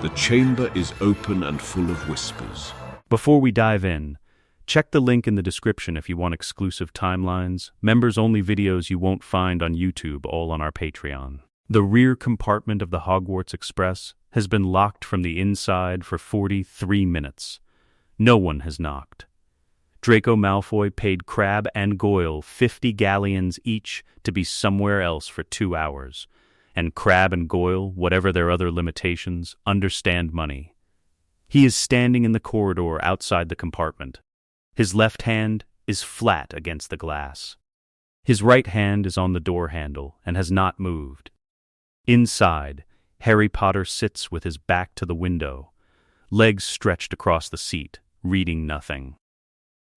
The chamber is open and full of whispers. Before we dive in, check the link in the description if you want exclusive timelines, members-only videos you won't find on YouTube, all on our Patreon. The rear compartment of the Hogwarts Express has been locked from the inside for 43 minutes. No one has knocked. Draco Malfoy paid Crabbe and Goyle 50 galleons each to be somewhere else for 2 hours. And Crabbe and Goyle, whatever their other limitations, understand money. He is standing in the corridor outside the compartment. His left hand is flat against the glass. His right hand is on the door handle and has not moved. Inside, Harry Potter sits with his back to the window, legs stretched across the seat, reading nothing.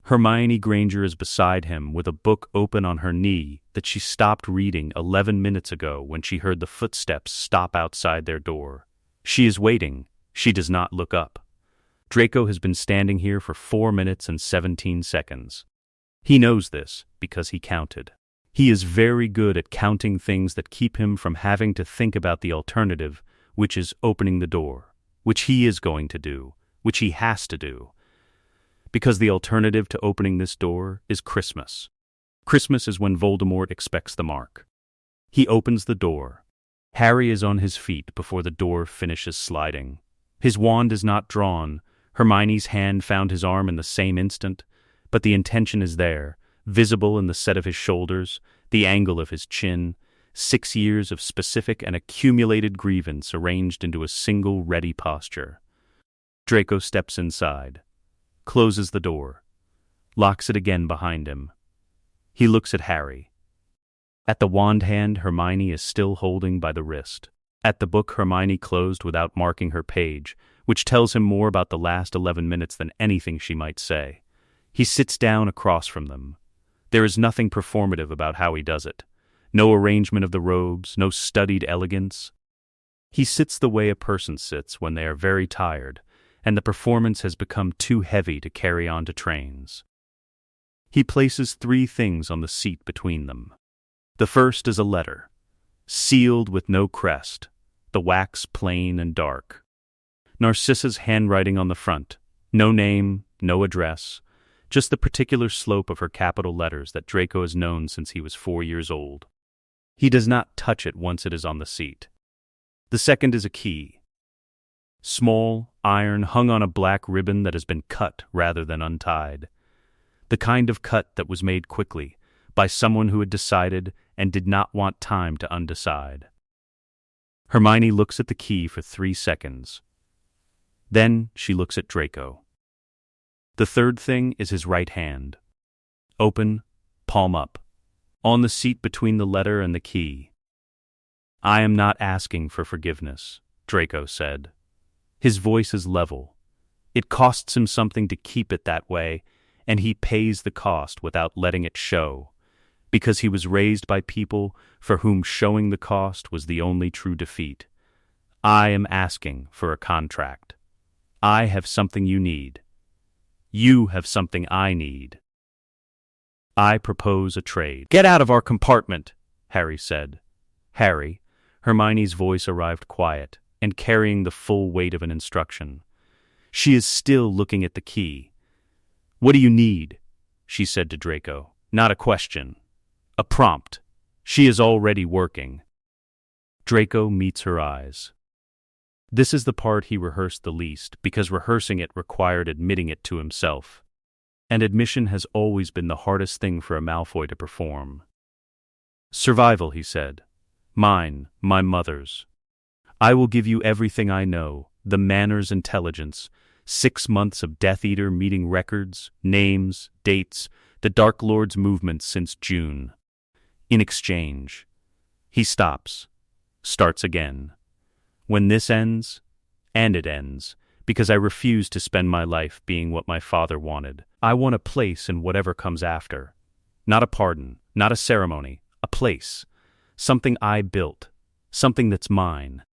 Hermione Granger is beside him with a book open on her knee that she stopped reading 11 minutes ago when she heard the footsteps stop outside their door. She is waiting. She does not look up. Draco has been standing here for 4 minutes and 17 seconds. He knows this because he counted. He is very good at counting things that keep him from having to think about the alternative, which is opening the door, which he is going to do, which he has to do. Because the alternative to opening this door is Christmas. Christmas is when Voldemort expects the mark. He opens the door. Harry is on his feet before the door finishes sliding. His wand is not drawn. Hermione's hand found his arm in the same instant, but the intention is there, visible in the set of his shoulders, the angle of his chin, 6 years of specific and accumulated grievance arranged into a single ready posture. Draco steps inside, closes the door, locks it again behind him. He looks at Harry. At the wand hand Hermione is still holding by the wrist. At the book Hermione closed without marking her page, which tells him more about the last 11 minutes than anything she might say. He sits down across from them. There is nothing performative about how he does it. No arrangement of the robes, no studied elegance. He sits the way a person sits when they are very tired, and the performance has become too heavy to carry on to trains. He places 3 things on the seat between them. The first is a letter, sealed with no crest, the wax plain and dark. Narcissa's handwriting on the front, no name, no address, just the particular slope of her capital letters that Draco has known since he was 4 years old. He does not touch it once it is on the seat. The second is a key. Small, iron, hung on a black ribbon that has been cut rather than untied. The kind of cut that was made quickly, by someone who had decided and did not want time to undecide. Hermione looks at the key for 3 seconds. Then she looks at Draco. The third thing is his right hand. Open, palm up, on the seat between the letter and the key. "I am not asking for forgiveness," Draco said. His voice is level. It costs him something to keep it that way, and he pays the cost without letting it show, because he was raised by people for whom showing the cost was the only true defeat. I am asking for a contract. I have something you need. You have something I need. I propose a trade. "Get out of our compartment," Harry said. Harry, Hermione's voice arrived quiet and carrying the full weight of an instruction. She is still looking at the key. "What do you need?" she said to Draco. Not a question. A prompt. She is already working. Draco meets her eyes. This is the part he rehearsed the least, because rehearsing it required admitting it to himself. And admission has always been the hardest thing for a Malfoy to perform. "Survival," he said. "Mine, my mother's. I will give you everything I know, the Manor's intelligence, 6 months of Death Eater meeting records, names, dates, the Dark Lord's movements since June. In exchange." He stops, starts again. "When this ends, and it ends, because I refuse to spend my life being what my father wanted. I want a place in whatever comes after. Not a pardon, not a ceremony, a place. Something I built, something that's mine."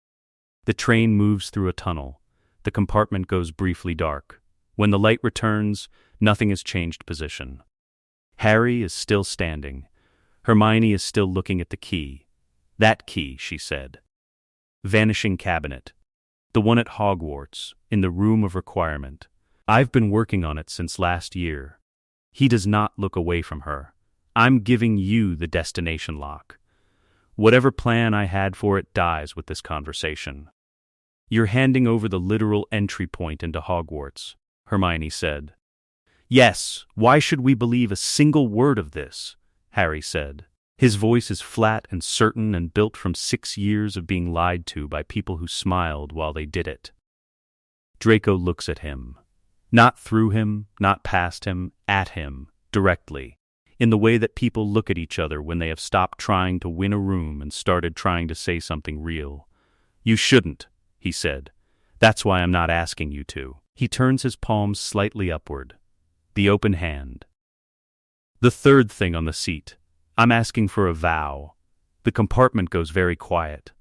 The train moves through a tunnel. The compartment goes briefly dark. When the light returns, nothing has changed position. Harry is still standing. Hermione is still looking at the key. "That key," she said. Vanishing cabinet. The one at Hogwarts, in the room of requirement. I've been working on it since last year. He does not look away from her. I'm giving you the destination lock. Whatever plan I had for it dies with this conversation. You're handing over the literal entry point into Hogwarts, Hermione said. Yes, why should we believe a single word of this? Harry said. His voice is flat and certain and built from 6 years of being lied to by people who smiled while they did it. Draco looks at him. Not through him, not past him, at him, directly, in the way that people look at each other when they have stopped trying to win a room and started trying to say something real. You shouldn't, he said. That's why I'm not asking you to. He turns his palms slightly upward. The open hand. The third thing on the seat. I'm asking for a vow. The compartment goes very quiet.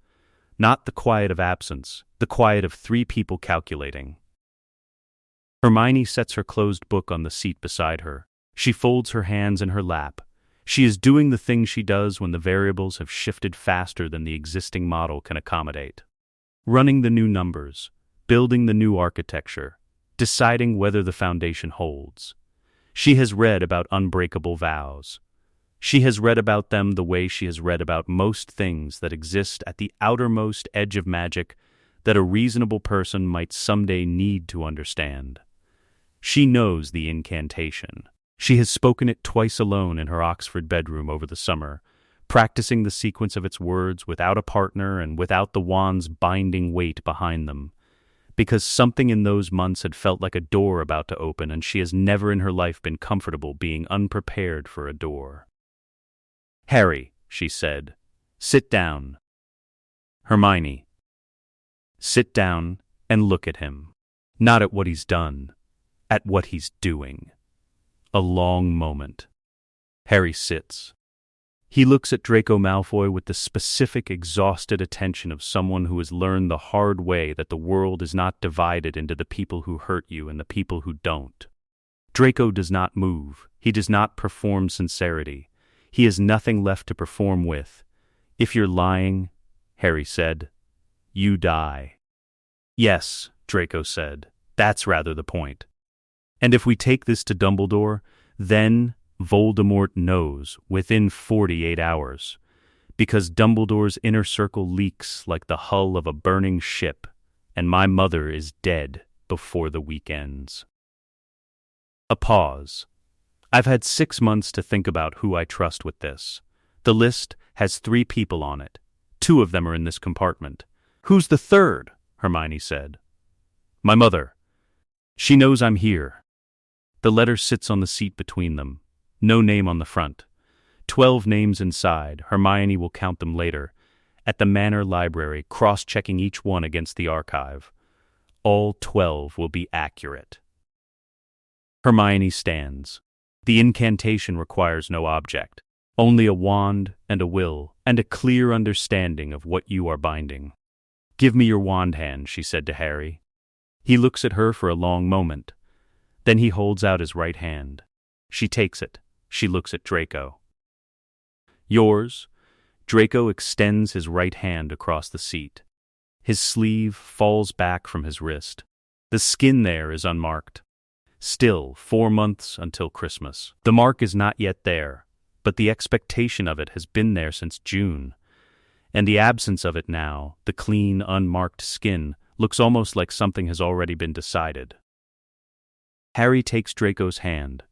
Not the quiet of absence, the quiet of 3 people calculating. Hermione sets her closed book on the seat beside her. She folds her hands in her lap. She is doing the thing she does when the variables have shifted faster than the existing model can accommodate. Running the new numbers, building the new architecture, deciding whether the foundation holds. She has read about unbreakable vows. She has read about them the way she has read about most things that exist at the outermost edge of magic that a reasonable person might someday need to understand. She knows the incantation. She has spoken it twice alone in her Oxford bedroom over the summer, practicing the sequence of its words without a partner and without the wand's binding weight behind them, because something in those months had felt like a door about to open, and she has never in her life been comfortable being unprepared for a door. Harry, she said, sit down. Hermione. Sit down and look at him. Not at what he's done, at what he's doing. A long moment. Harry sits. He looks at Draco Malfoy with the specific, exhausted attention of someone who has learned the hard way that the world is not divided into the people who hurt you and the people who don't. Draco does not move. He does not perform sincerity. He has nothing left to perform with. If you're lying, Harry said, you die. Yes, Draco said, that's rather the point. And if we take this to Dumbledore, then Voldemort knows within 48 hours, because Dumbledore's inner circle leaks like the hull of a burning ship, and my mother is dead before the week ends. A pause. I've had 6 months to think about who I trust with this. The list has 3 people on it. 2 of them are in this compartment. Who's the third? Hermione said. My mother. She knows I'm here. The letter sits on the seat between them. No name on the front. 12 names inside. Hermione will count them later. At the Manor Library, cross-checking each one against the archive. All 12 will be accurate. Hermione stands. The incantation requires no object, only a wand and a will, and a clear understanding of what you are binding. Give me your wand hand, she said to Harry. He looks at her for a long moment. Then he holds out his right hand. She takes it. She looks at Draco. Yours? Draco extends his right hand across the seat. His sleeve falls back from his wrist. The skin there is unmarked. Still, 4 months until Christmas. The mark is not yet there, but the expectation of it has been there since June. And the absence of it now, the clean, unmarked skin, looks almost like something has already been decided. Harry takes Draco's hand.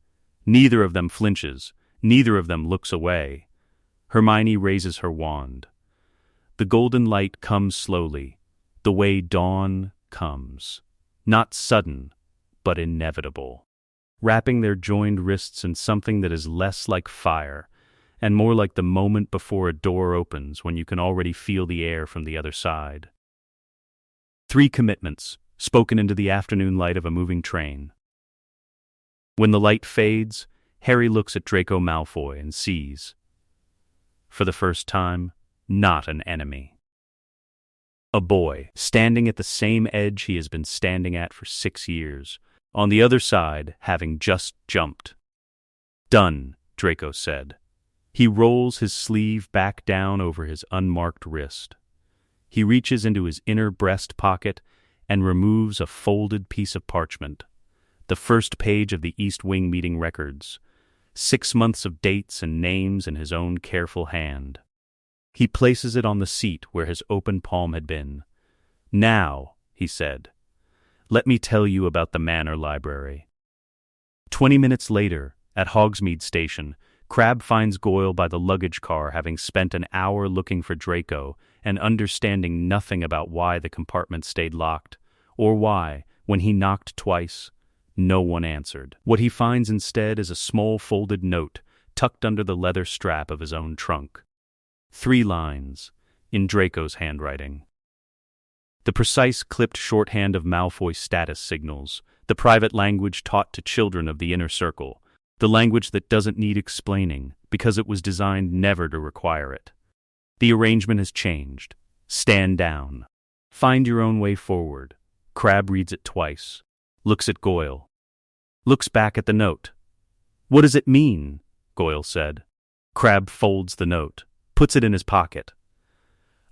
Neither of them flinches. Neither of them looks away. Hermione raises her wand. The golden light comes slowly, the way dawn comes. Not sudden, but inevitable, wrapping their joined wrists in something that is less like fire and more like the moment before a door opens when you can already feel the air from the other side. 3 commitments, spoken into the afternoon light of a moving train. When the light fades, Harry looks at Draco Malfoy and sees, for the first time, not an enemy. A boy, standing at the same edge he has been standing at for 6 years, on the other side, having just jumped. Done, Draco said. He rolls his sleeve back down over his unmarked wrist. He reaches into his inner breast pocket and removes a folded piece of parchment. The first page of the East Wing meeting records. 6 months of dates and names in his own careful hand. He places it on the seat where his open palm had been. "Now," he said, "let me tell you about the Manor Library." 20 minutes later, at Hogsmeade Station, Crabbe finds Goyle by the luggage car, having spent an hour looking for Draco and understanding nothing about why the compartment stayed locked, or why, when he knocked twice, no one answered. What he finds instead is a small folded note tucked under the leather strap of his own trunk. 3 lines, in Draco's handwriting. The precise clipped shorthand of Malfoy status signals, the private language taught to children of the inner circle, the language that doesn't need explaining because it was designed never to require it. The arrangement has changed. Stand down. Find your own way forward. Crabbe reads it twice. Looks at Goyle. Looks back at the note. "What does it mean?" Goyle said. Crabbe folds the note, puts it in his pocket.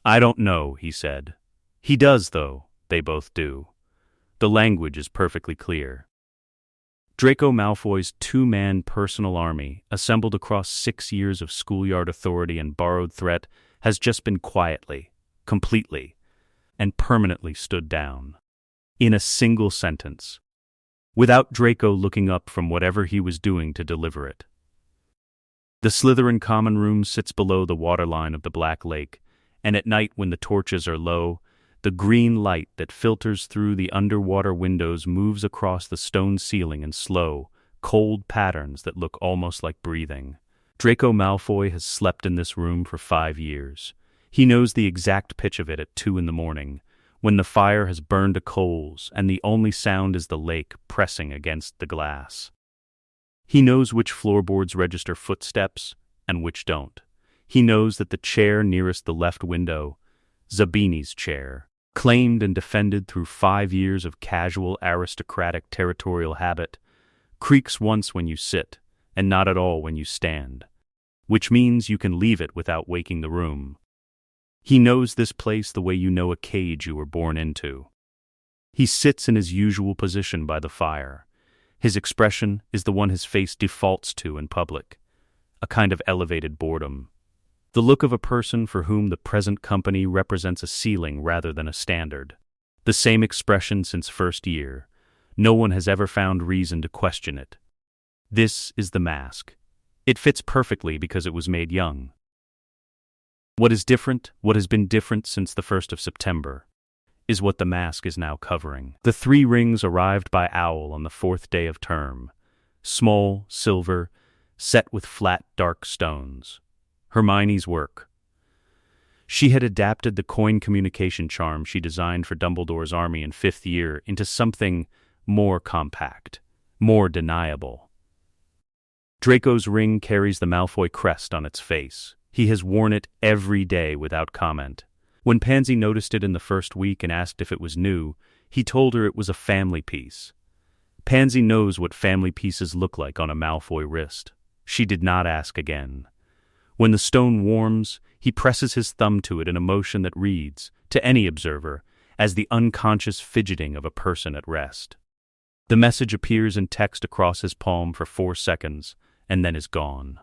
"I don't know," he said. "He does, though." They both do. The language is perfectly clear. Draco Malfoy's 2-man personal army, assembled across 6 years of schoolyard authority and borrowed threat, has just been quietly, completely, and permanently stood down. In a single sentence. Without Draco looking up from whatever he was doing to deliver it. The Slytherin common room sits below the waterline of the Black Lake, and at night when the torches are low, the green light that filters through the underwater windows moves across the stone ceiling in slow, cold patterns that look almost like breathing. Draco Malfoy has slept in this room for 5 years. He knows the exact pitch of it at 2 a.m, when the fire has burned to coals and the only sound is the lake pressing against the glass. He knows which floorboards register footsteps and which don't. He knows that the chair nearest the left window, Zabini's chair, claimed and defended through 5 years of casual aristocratic territorial habit, creaks once when you sit and not at all when you stand, which means you can leave it without waking the room. He knows this place the way you know a cage you were born into. He sits in his usual position by the fire. His expression is the one his face defaults to in public, a kind of elevated boredom. The look of a person for whom the present company represents a ceiling rather than a standard. The same expression since first year. No one has ever found reason to question it. This is the mask. It fits perfectly because it was made young. What is different, what has been different since the 1st of September, is what the mask is now covering. The 3 rings arrived by owl on the 4th day of term. Small, silver, set with flat, dark stones. Hermione's work. She had adapted the coin communication charm she designed for Dumbledore's army in 5th year into something more compact, more deniable. Draco's ring carries the Malfoy crest on its face. He has worn it every day without comment. When Pansy noticed it in the first week and asked if it was new, he told her it was a family piece. Pansy knows what family pieces look like on a Malfoy wrist. She did not ask again. When the stone warms, he presses his thumb to it in a motion that reads, to any observer, as the unconscious fidgeting of a person at rest. The message appears in text across his palm for 4 seconds, and then is gone.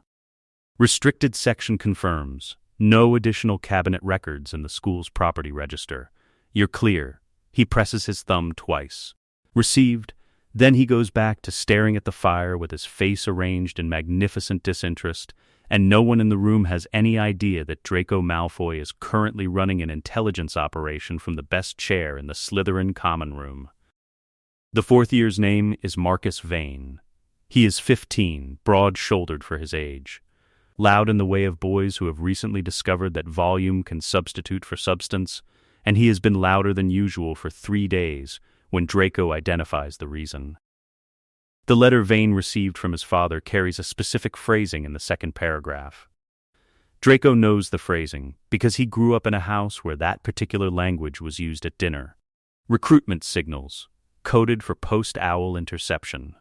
Restricted section confirms. No additional cabinet records in the school's property register. You're clear. He presses his thumb twice. Received. Then he goes back to staring at the fire with his face arranged in magnificent disinterest, and no one in the room has any idea that Draco Malfoy is currently running an intelligence operation from the best chair in the Slytherin common room. The 4th year's name is Marcus Vane. He is 15, broad-shouldered for his age. Loud in the way of boys who have recently discovered that volume can substitute for substance, and he has been louder than usual for 3 days when Draco identifies the reason. The letter Vane received from his father carries a specific phrasing in the 2nd paragraph. Draco knows the phrasing because he grew up in a house where that particular language was used at dinner. Recruitment signals, coded for post-owl interception.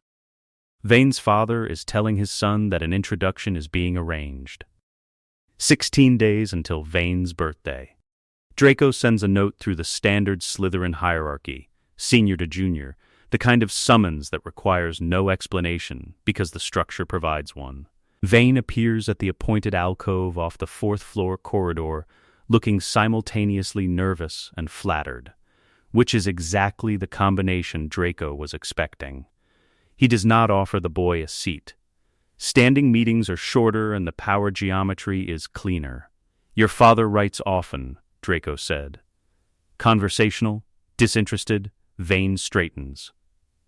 Vane's father is telling his son that an introduction is being arranged. 16 days until Vane's birthday. Draco sends a note through the standard Slytherin hierarchy, senior to junior, the kind of summons that requires no explanation because the structure provides one. Vane appears at the appointed alcove off the fourth-floor corridor, looking simultaneously nervous and flattered, which is exactly the combination Draco was expecting. He does not offer the boy a seat. Standing meetings are shorter and the power geometry is cleaner. "Your father writes often," Draco said. Conversational, disinterested, Vane straightens.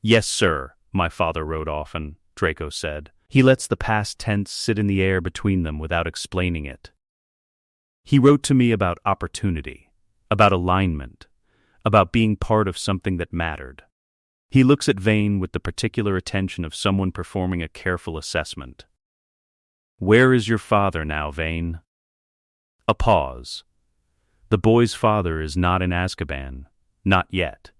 "Yes, sir, my father wrote often," Draco said. He lets the past tense sit in the air between them without explaining it. "He wrote to me about opportunity, about alignment, about being part of something that mattered." He looks at Vane with the particular attention of someone performing a careful assessment. "Where is your father now, Vane?" A pause. The boy's father is not in Azkaban, not yet,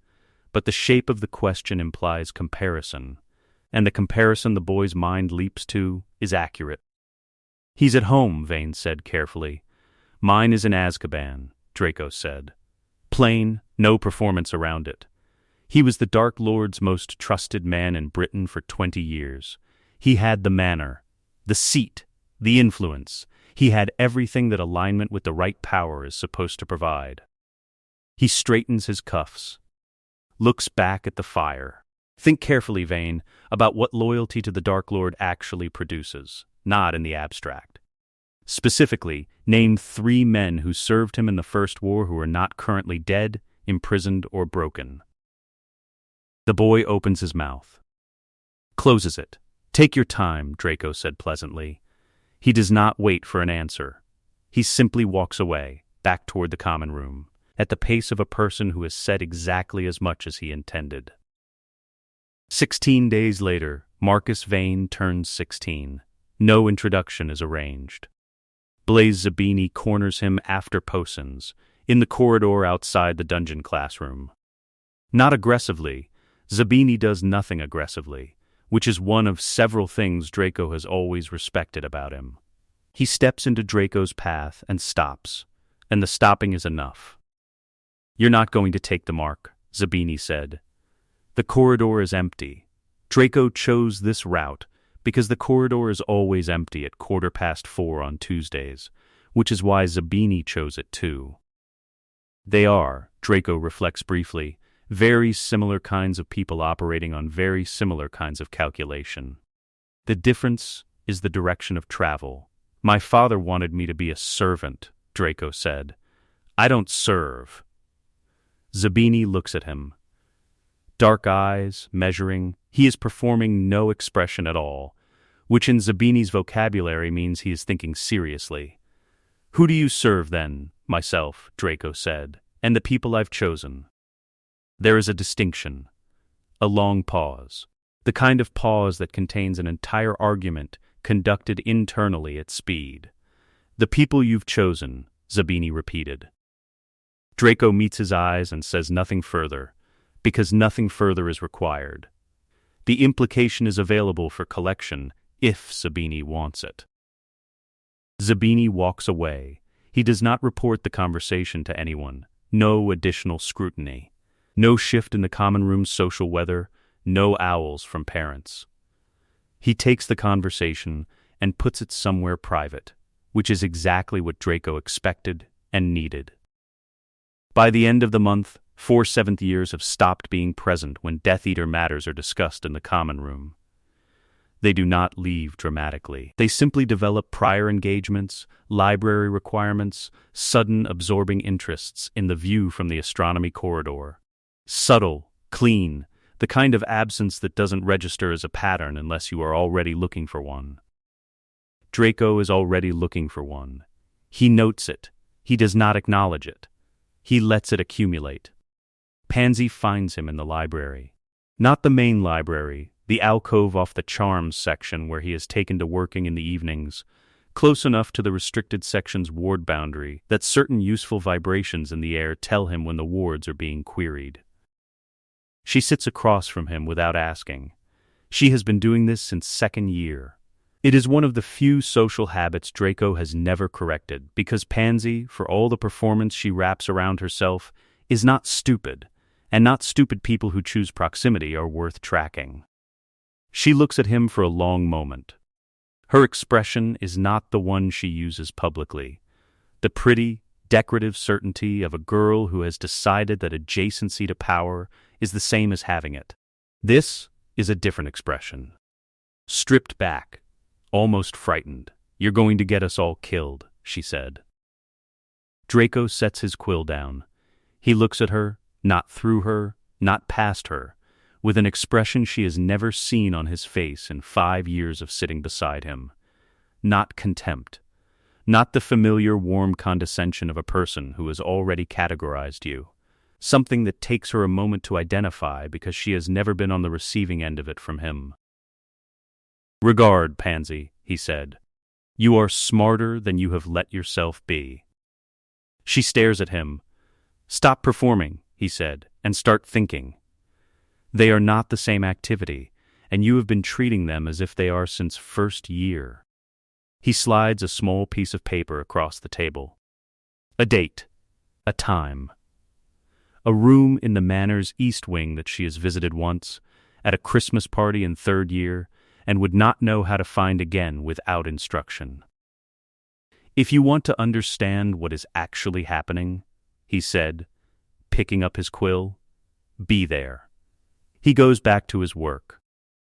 but the shape of the question implies comparison, and the comparison the boy's mind leaps to is accurate. "He's at home," Vane said carefully. "Mine is in Azkaban," Draco said. Plain, no performance around it. He was the Dark Lord's most trusted man in Britain for 20 years. He had the manner, the seat, the influence. He had everything that alignment with the right power is supposed to provide. He straightens his cuffs, looks back at the fire. "Think carefully, Vane, about what loyalty to the Dark Lord actually produces, not in the abstract. Specifically, name 3 men who served him in the First War who are not currently dead, imprisoned, or broken." The boy opens his mouth. Closes it. "Take your time," Draco said pleasantly. He does not wait for an answer. He simply walks away, back toward the common room, at the pace of a person who has said exactly as much as he intended. 16 days later, Marcus Vane turns 16. No introduction is arranged. Blaise Zabini corners him after potions, in the corridor outside the dungeon classroom. Not aggressively, Zabini does nothing aggressively, which is one of several things Draco has always respected about him. He steps into Draco's path and stops, and the stopping is enough. "You're not going to take the mark," Zabini said. The corridor is empty. Draco chose this route because the corridor is always empty at 4:15 on Tuesdays, which is why Zabini chose it too. They are, Draco reflects briefly, very similar kinds of people operating on very similar kinds of calculation. The difference is the direction of travel. "My father wanted me to be a servant," Draco said. "I don't serve." Zabini looks at him. Dark eyes, measuring, he is performing no expression at all, which in Zabini's vocabulary means he is thinking seriously. "Who do you serve then?" "Myself," Draco said, "and the people I've chosen." There is a distinction. A long pause. The kind of pause that contains an entire argument conducted internally at speed. "The people you've chosen," Zabini repeated. Draco meets his eyes and says nothing further, because nothing further is required. The implication is available for collection if Zabini wants it. Zabini walks away. He does not report the conversation to anyone. No additional scrutiny. No shift in the common room's social weather. No owls from parents. He takes the conversation and puts it somewhere private, which is exactly what Draco expected and needed. By the end of the month, 4 seventh years have stopped being present when Death Eater matters are discussed in the common room. They do not leave dramatically. They simply develop prior engagements, library requirements, sudden absorbing interests in the view from the astronomy corridor. Subtle, clean, the kind of absence that doesn't register as a pattern unless you are already looking for one. Draco is already looking for one. He notes it. He does not acknowledge it. He lets it accumulate. Pansy finds him in the library. Not the main library, the alcove off the charms section where he is taken to working in the evenings, close enough to the restricted section's ward boundary that certain useful vibrations in the air tell him when the wards are being queried. She sits across from him without asking. She has been doing this since second year. It is one of the few social habits Draco has never corrected, because Pansy, for all the performance she wraps around herself, is not stupid, and not stupid people who choose proximity are worth tracking. She looks at him for a long moment. Her expression is not the one she uses publicly. The pretty, decorative certainty of a girl who has decided that adjacency to power is the same as having it. This is a different expression. Stripped back, almost frightened. "You're going to get us all killed," she said. Draco sets his quill down. He looks at her, not through her, not past her, with an expression she has never seen on his face in 5 years of sitting beside him. Not contempt. Not the familiar warm condescension of a person who has already categorized you. Something that takes her a moment to identify because she has never been on the receiving end of it from him. "Regard, Pansy," he said. "You are smarter than you have let yourself be." She stares at him. "Stop performing," he said, "and start thinking. They are not the same activity, and you have been treating them as if they are since first year." He slides a small piece of paper across the table. A date. A time. A room in the Manor's East Wing that she has visited once, at a Christmas party in third year, and would not know how to find again without instruction. "If you want to understand what is actually happening," he said, picking up his quill, "be there." He goes back to his work.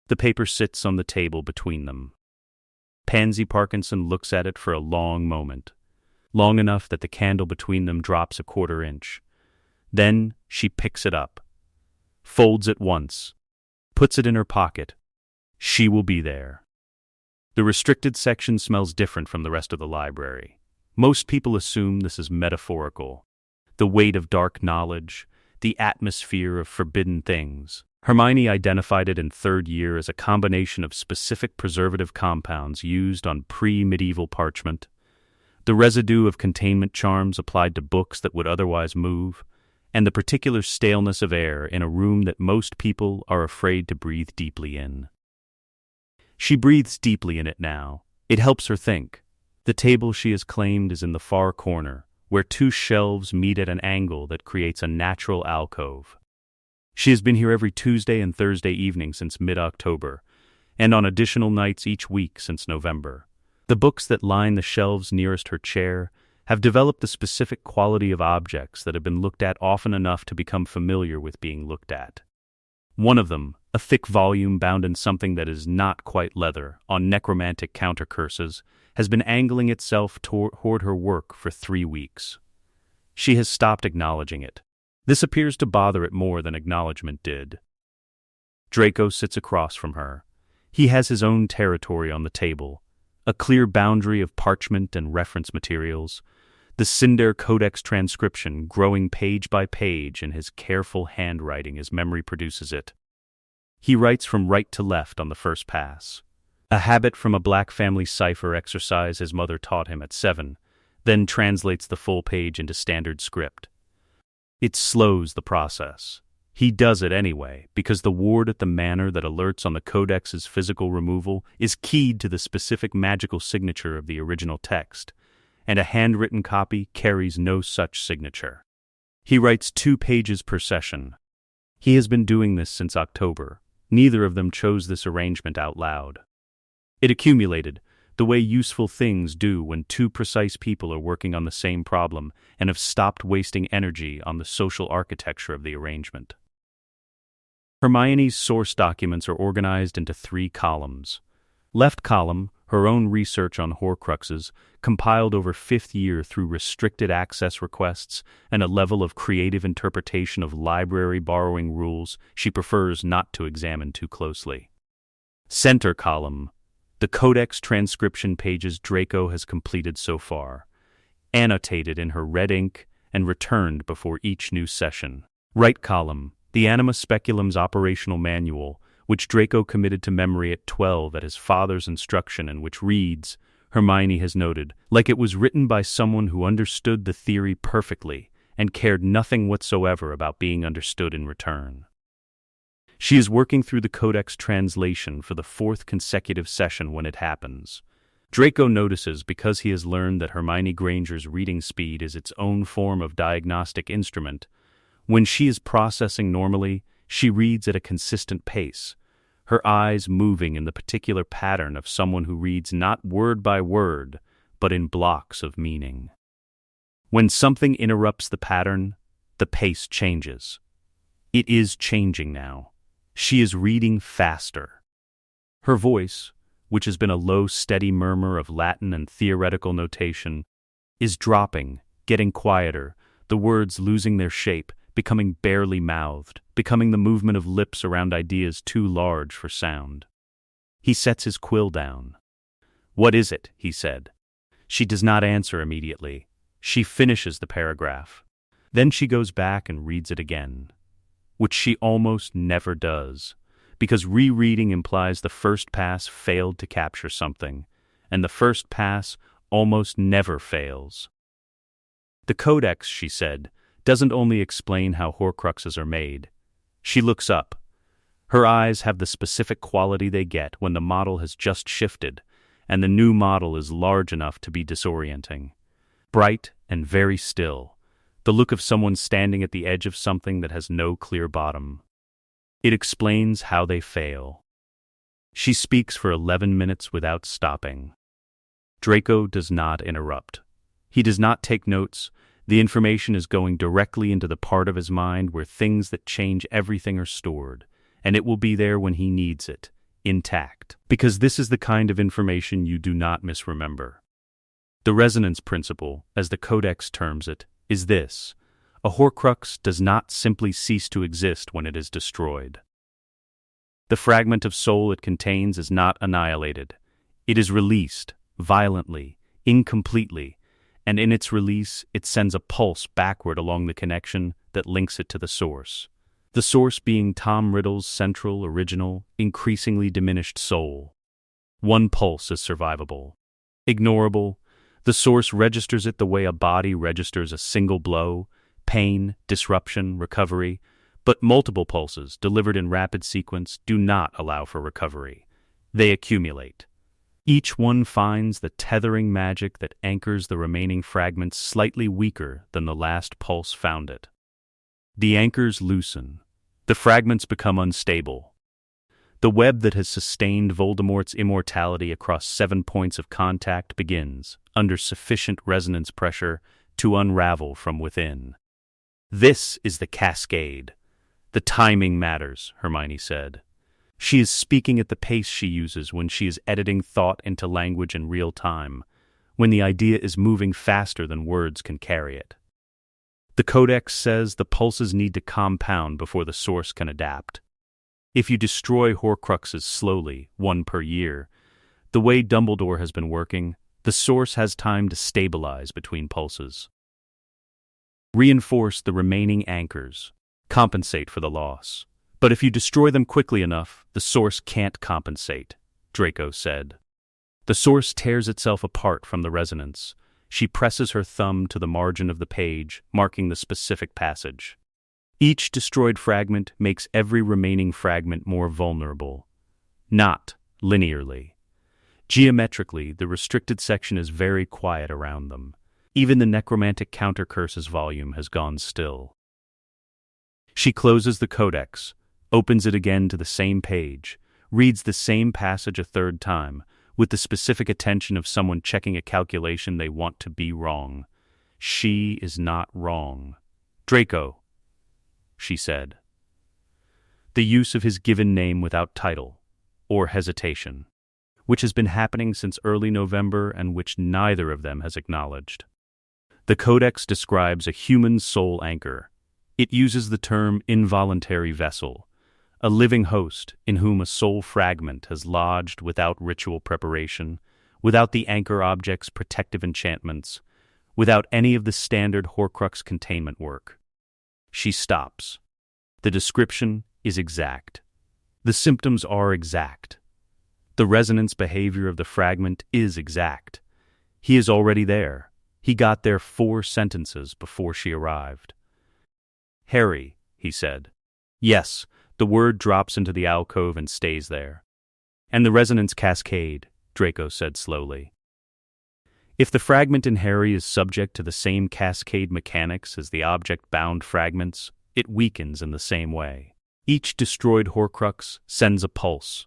The paper sits on the table between them. Pansy Parkinson looks at it for a long moment, long enough that the candle between them drops a 1/4 inch. Then she picks it up, folds it once, puts it in her pocket. She will be there. The restricted section smells different from the rest of the library. Most people assume this is metaphorical. The weight of dark knowledge, the atmosphere of forbidden things. Hermione identified it in third year as a combination of specific preservative compounds used on pre-medieval parchment, the residue of containment charms applied to books that would otherwise move, and the particular staleness of air in a room that most people are afraid to breathe deeply in. She breathes deeply in it now. It helps her think. The table she has claimed is in the far corner, where 2 shelves meet at an angle that creates a natural alcove. She has been here every Tuesday and Thursday evening since mid-October, and on additional nights each week since November. The books that line the shelves nearest her chair have developed the specific quality of objects that have been looked at often enough to become familiar with being looked at. One of them, a thick volume bound in something that is not quite leather, on necromantic counter-curses, has been angling itself toward her work for 3 weeks. She has stopped acknowledging it. This appears to bother it more than acknowledgement did. Draco sits across from her. He has his own territory on the table, a clear boundary of parchment and reference materials, the Cinder Codex transcription growing page by page in his careful handwriting as memory produces it. He writes from right to left on the first pass, a habit from a Black family cipher exercise his mother taught him at 7, then translates the full page into standard script. It slows the process. He does it anyway, because the ward at the manor that alerts on the codex's physical removal is keyed to the specific magical signature of the original text, and a handwritten copy carries no such signature. He writes 2 pages per session. He has been doing this since October. Neither of them chose this arrangement out loud. It accumulated, the way useful things do when 2 precise people are working on the same problem and have stopped wasting energy on the social architecture of the arrangement. Hermione's source documents are organized into 3 columns. Left column, her own research on Horcruxes, compiled over 5th year through restricted access requests and a level of creative interpretation of library borrowing rules she prefers not to examine too closely. Center column, the codex transcription pages Draco has completed so far, annotated in her red ink and returned before each new session. Right column, the Anima Speculum's operational manual, which Draco committed to memory at 12 at his father's instruction and which reads, Hermione has noted, like it was written by someone who understood the theory perfectly and cared nothing whatsoever about being understood in return. She is working through the codex translation for the 4th consecutive session when it happens. Draco notices because he has learned that Hermione Granger's reading speed is its own form of diagnostic instrument. When she is processing normally, she reads at a consistent pace, her eyes moving in the particular pattern of someone who reads not word by word, but in blocks of meaning. When something interrupts the pattern, the pace changes. It is changing now. She is reading faster. Her voice, which has been a low, steady murmur of Latin and theoretical notation, is dropping, getting quieter, the words losing their shape, becoming barely mouthed, becoming the movement of lips around ideas too large for sound. He sets his quill down. "What is it?" he said. She does not answer immediately. She finishes the paragraph. Then she goes back and reads it again, which she almost never does, because rereading implies the first pass failed to capture something, and the first pass almost never fails. The codex, she said, doesn't only explain how Horcruxes are made. She looks up. Her eyes have the specific quality they get when the model has just shifted, and the new model is large enough to be disorienting. Bright and very still, the look of someone standing at the edge of something that has no clear bottom. It explains how they fail. She speaks for 11 minutes without stopping. Draco does not interrupt. He does not take notes. The information is going directly into the part of his mind where things that change everything are stored, and it will be there when he needs it, intact. Because this is the kind of information you do not misremember. The resonance principle, as the Codex terms it, is this: a Horcrux does not simply cease to exist when it is destroyed. The fragment of soul it contains is not annihilated. It is released, violently, incompletely, and in its release it sends a pulse backward along the connection that links it to the source. The source being Tom Riddle's central, original, increasingly diminished soul. One pulse is survivable. Ignorable, the source registers it the way a body registers a single blow, pain, disruption, recovery, but multiple pulses, delivered in rapid sequence, do not allow for recovery. They accumulate. Each one finds the tethering magic that anchors the remaining fragments slightly weaker than the last pulse found it. The anchors loosen. The fragments become unstable. The web that has sustained Voldemort's immortality across 7 points of contact begins, under sufficient resonance pressure, to unravel from within. This is the cascade. The timing matters, Hermione said. She is speaking at the pace she uses when she is editing thought into language in real time, when the idea is moving faster than words can carry it. The Codex says the pulses need to compound before the source can adapt. If you destroy Horcruxes slowly, 1 per year, the way Dumbledore has been working, the source has time to stabilize between pulses. Reinforce the remaining anchors. Compensate for the loss. But if you destroy them quickly enough, the source can't compensate, Draco said. The source tears itself apart from the resonance. She presses her thumb to the margin of the page, marking the specific passage. Each destroyed fragment makes every remaining fragment more vulnerable. Not linearly. Geometrically, the restricted section is very quiet around them. Even the necromantic counter-curse's volume has gone still. She closes the Codex, opens it again to the same page, reads the same passage a 3rd time, with the specific attention of someone checking a calculation they want to be wrong. She is not wrong. Draco, she said. The use of his given name without title, or hesitation, which has been happening since early November and which neither of them has acknowledged. The Codex describes a human soul anchor. It uses the term involuntary vessel, a living host in whom a soul fragment has lodged without ritual preparation, without the anchor object's protective enchantments, without any of the standard Horcrux containment work. She stops. The description is exact. The symptoms are exact. The resonance behavior of the fragment is exact. He is already there. He got there 4 sentences before she arrived. Harry, he said. Yes, the word drops into the alcove and stays there. And the resonance cascade, Draco said slowly. If the fragment in Harry is subject to the same cascade mechanics as the object-bound fragments, it weakens in the same way. Each destroyed Horcrux sends a pulse.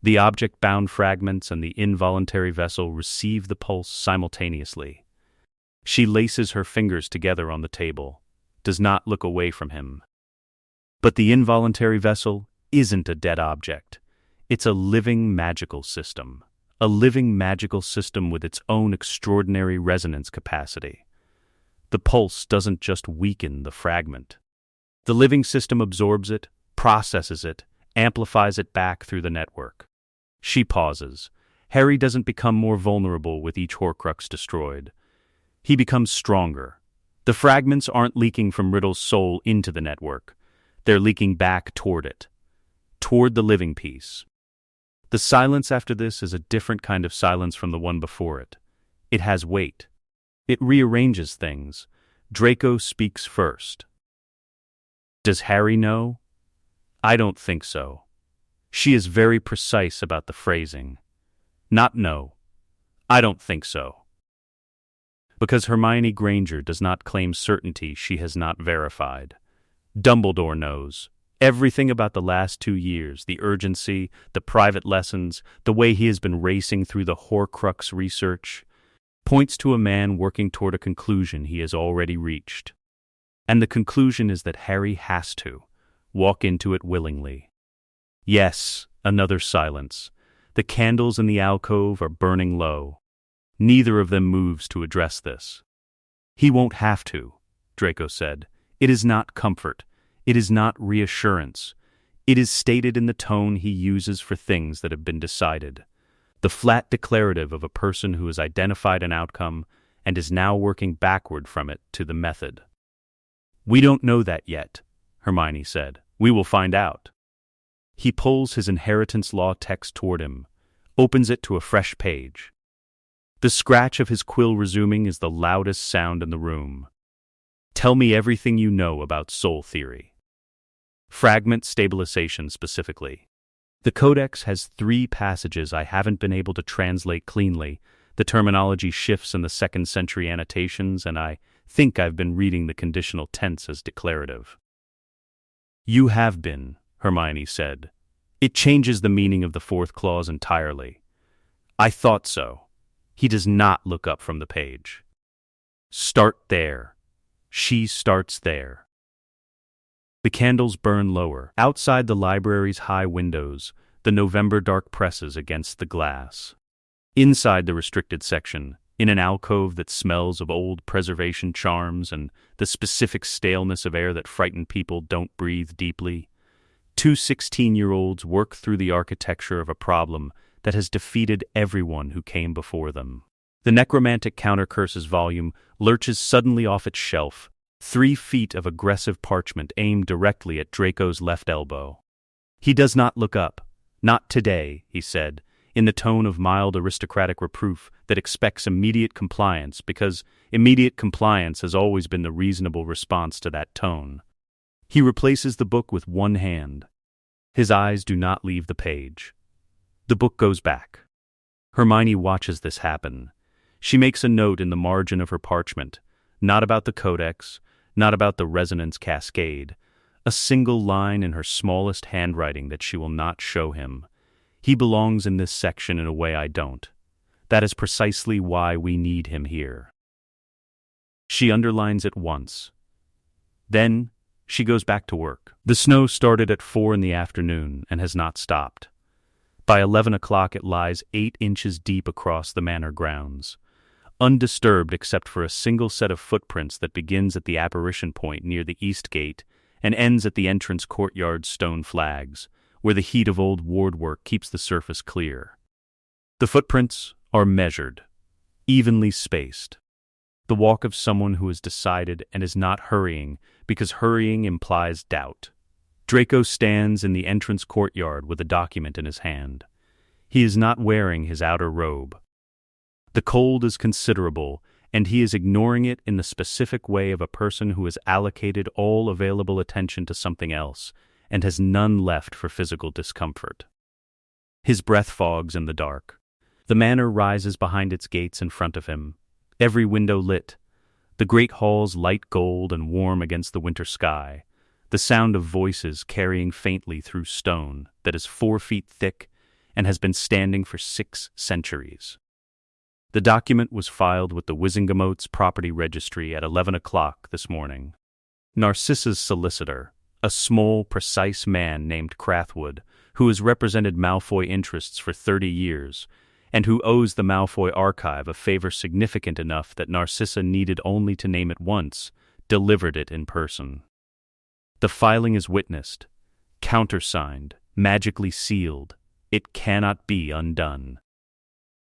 The object-bound fragments and the involuntary vessel receive the pulse simultaneously. She laces her fingers together on the table, does not look away from him. But the involuntary vessel isn't a dead object. It's a living magical system. A living magical system with its own extraordinary resonance capacity. The pulse doesn't just weaken the fragment. The living system absorbs it, processes it, amplifies it back through the network. She pauses. Harry doesn't become more vulnerable with each Horcrux destroyed. He becomes stronger. The fragments aren't leaking from Riddle's soul into the network. They're leaking back toward it. Toward the living piece. The silence after this is a different kind of silence from the one before it. It has weight. It rearranges things. Draco speaks first. Does Harry know? I don't think so. She is very precise about the phrasing. Not no. I don't think so. Because Hermione Granger does not claim certainty she has not verified. Dumbledore knows. Everything about the last 2 years, the urgency, the private lessons, the way he has been racing through the Horcrux research, points to a man working toward a conclusion he has already reached. And the conclusion is that Harry has to walk into it willingly. Yes, another silence. The candles in the alcove are burning low. Neither of them moves to address this. He won't have to, Draco said. It is not comfort. It is not reassurance. It is stated in the tone he uses for things that have been decided. The flat declarative of a person who has identified an outcome and is now working backward from it to the method. We don't know that yet, Hermione said. We will find out. He pulls his inheritance law text toward him, opens it to a fresh page. The scratch of his quill resuming is the loudest sound in the room. Tell me everything you know about soul theory. Fragment stabilization specifically. The Codex has 3 passages I haven't been able to translate cleanly. The terminology shifts in the 2nd century annotations, and I think I've been reading the conditional tense as declarative. You have been, Hermione said. It changes the meaning of the 4th clause entirely. I thought so. He does not look up from the page. Start there. She starts there. The candles burn lower. Outside the library's high windows, the November dark presses against the glass. Inside the restricted section, in an alcove that smells of old preservation charms and the specific staleness of air that frightened people don't breathe deeply, 2 16-year-olds work through the architecture of a problem that has defeated everyone who came before them. The necromantic counter-curses volume lurches suddenly off its shelf, 3 feet of aggressive parchment aimed directly at Draco's left elbow. He does not look up. Not today, he said, in the tone of mild aristocratic reproof that expects immediate compliance because immediate compliance has always been the reasonable response to that tone. He replaces the book with one hand. His eyes do not leave the page. The book goes back. Hermione watches this happen. She makes a note in the margin of her parchment, not about the Codex, not about the resonance cascade, a single line in her smallest handwriting that she will not show him. He belongs in this section in a way I don't. That is precisely why we need him here. She underlines it once. Then, she goes back to work. The snow started at 4 in the afternoon and has not stopped. By 11 o'clock it lies 8 inches deep across the manor grounds, undisturbed except for a single set of footprints that begins at the apparition point near the east gate and ends at the entrance courtyard's stone flags, where the heat of old ward work keeps the surface clear. The footprints are measured, evenly spaced. The walk of someone who has decided and is not hurrying, because hurrying implies doubt. Draco stands in the entrance courtyard with a document in his hand. He is not wearing his outer robe. The cold is considerable, and he is ignoring it in the specific way of a person who has allocated all available attention to something else and has none left for physical discomfort. His breath fogs in the dark. The manor rises behind its gates in front of him, every window lit, the great halls light gold and warm against the winter sky, the sound of voices carrying faintly through stone that is 4 feet thick and has been standing for 6 centuries. The document was filed with the Wizengamote's property registry at 11 o'clock this morning. Narcissa's solicitor, a small, precise man named Crathwood, who has represented Malfoy interests for 30 years, and who owes the Malfoy archive a favor significant enough that Narcissa needed only to name it once, delivered it in person. The filing is witnessed, countersigned, magically sealed. It cannot be undone.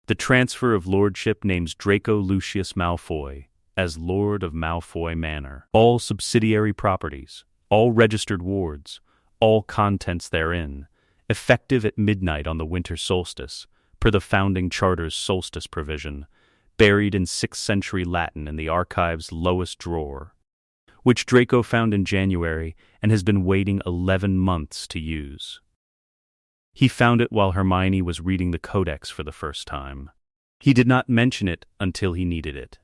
The transfer of lordship names Draco Lucius Malfoy as Lord of Malfoy Manor. All subsidiary properties, all registered wards, all contents therein, effective at midnight on the winter solstice, per the founding charter's solstice provision, buried in 6th century Latin in the archive's lowest drawer, which Draco found in January and has been waiting 11 months to use. He found it while Hermione was reading the Codex for the first time. He did not mention it until he needed it.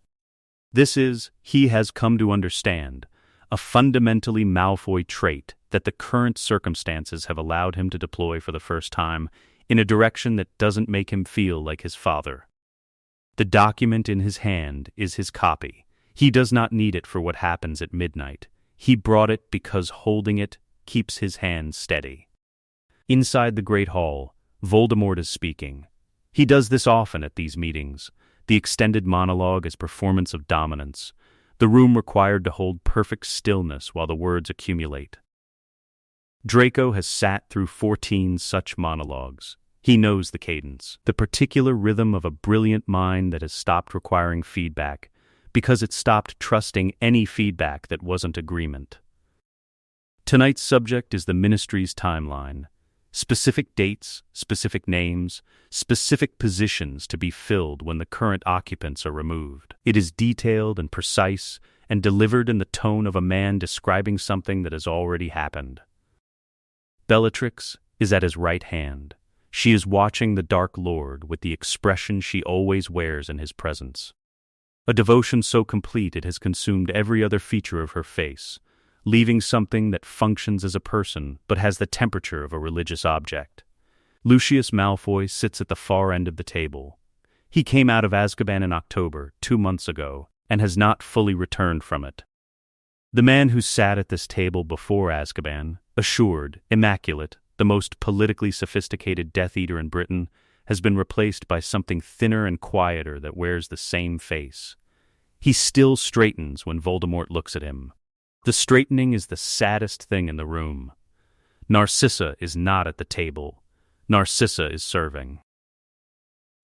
This is, he has come to understand, a fundamentally Malfoy trait that the current circumstances have allowed him to deploy for the first time in a direction that doesn't make him feel like his father. The document in his hand is his copy. He does not need it for what happens at midnight. He brought it because holding it keeps his hand steady. Inside the Great Hall, Voldemort is speaking. He does this often at these meetings. The extended monologue is performance of dominance, the room required to hold perfect stillness while the words accumulate. Draco has sat through 14 such monologues. He knows the cadence, the particular rhythm of a brilliant mind that has stopped requiring feedback because it stopped trusting any feedback that wasn't agreement. Tonight's subject is the Ministry's timeline. Specific dates, specific names, specific positions to be filled when the current occupants are removed. It is detailed and precise and delivered in the tone of a man describing something that has already happened. Bellatrix is at his right hand. She is watching the Dark Lord with the expression she always wears in his presence. A devotion so complete it has consumed every other feature of her face, leaving something that functions as a person but has the temperature of a religious object. Lucius Malfoy sits at the far end of the table. He came out of Azkaban in October, 2 months ago, and has not fully returned from it. The man who sat at this table before Azkaban, assured, immaculate, the most politically sophisticated Death Eater in Britain, has been replaced by something thinner and quieter that wears the same face. He still straightens when Voldemort looks at him. The straightening is the saddest thing in the room. Narcissa is not at the table. Narcissa is serving.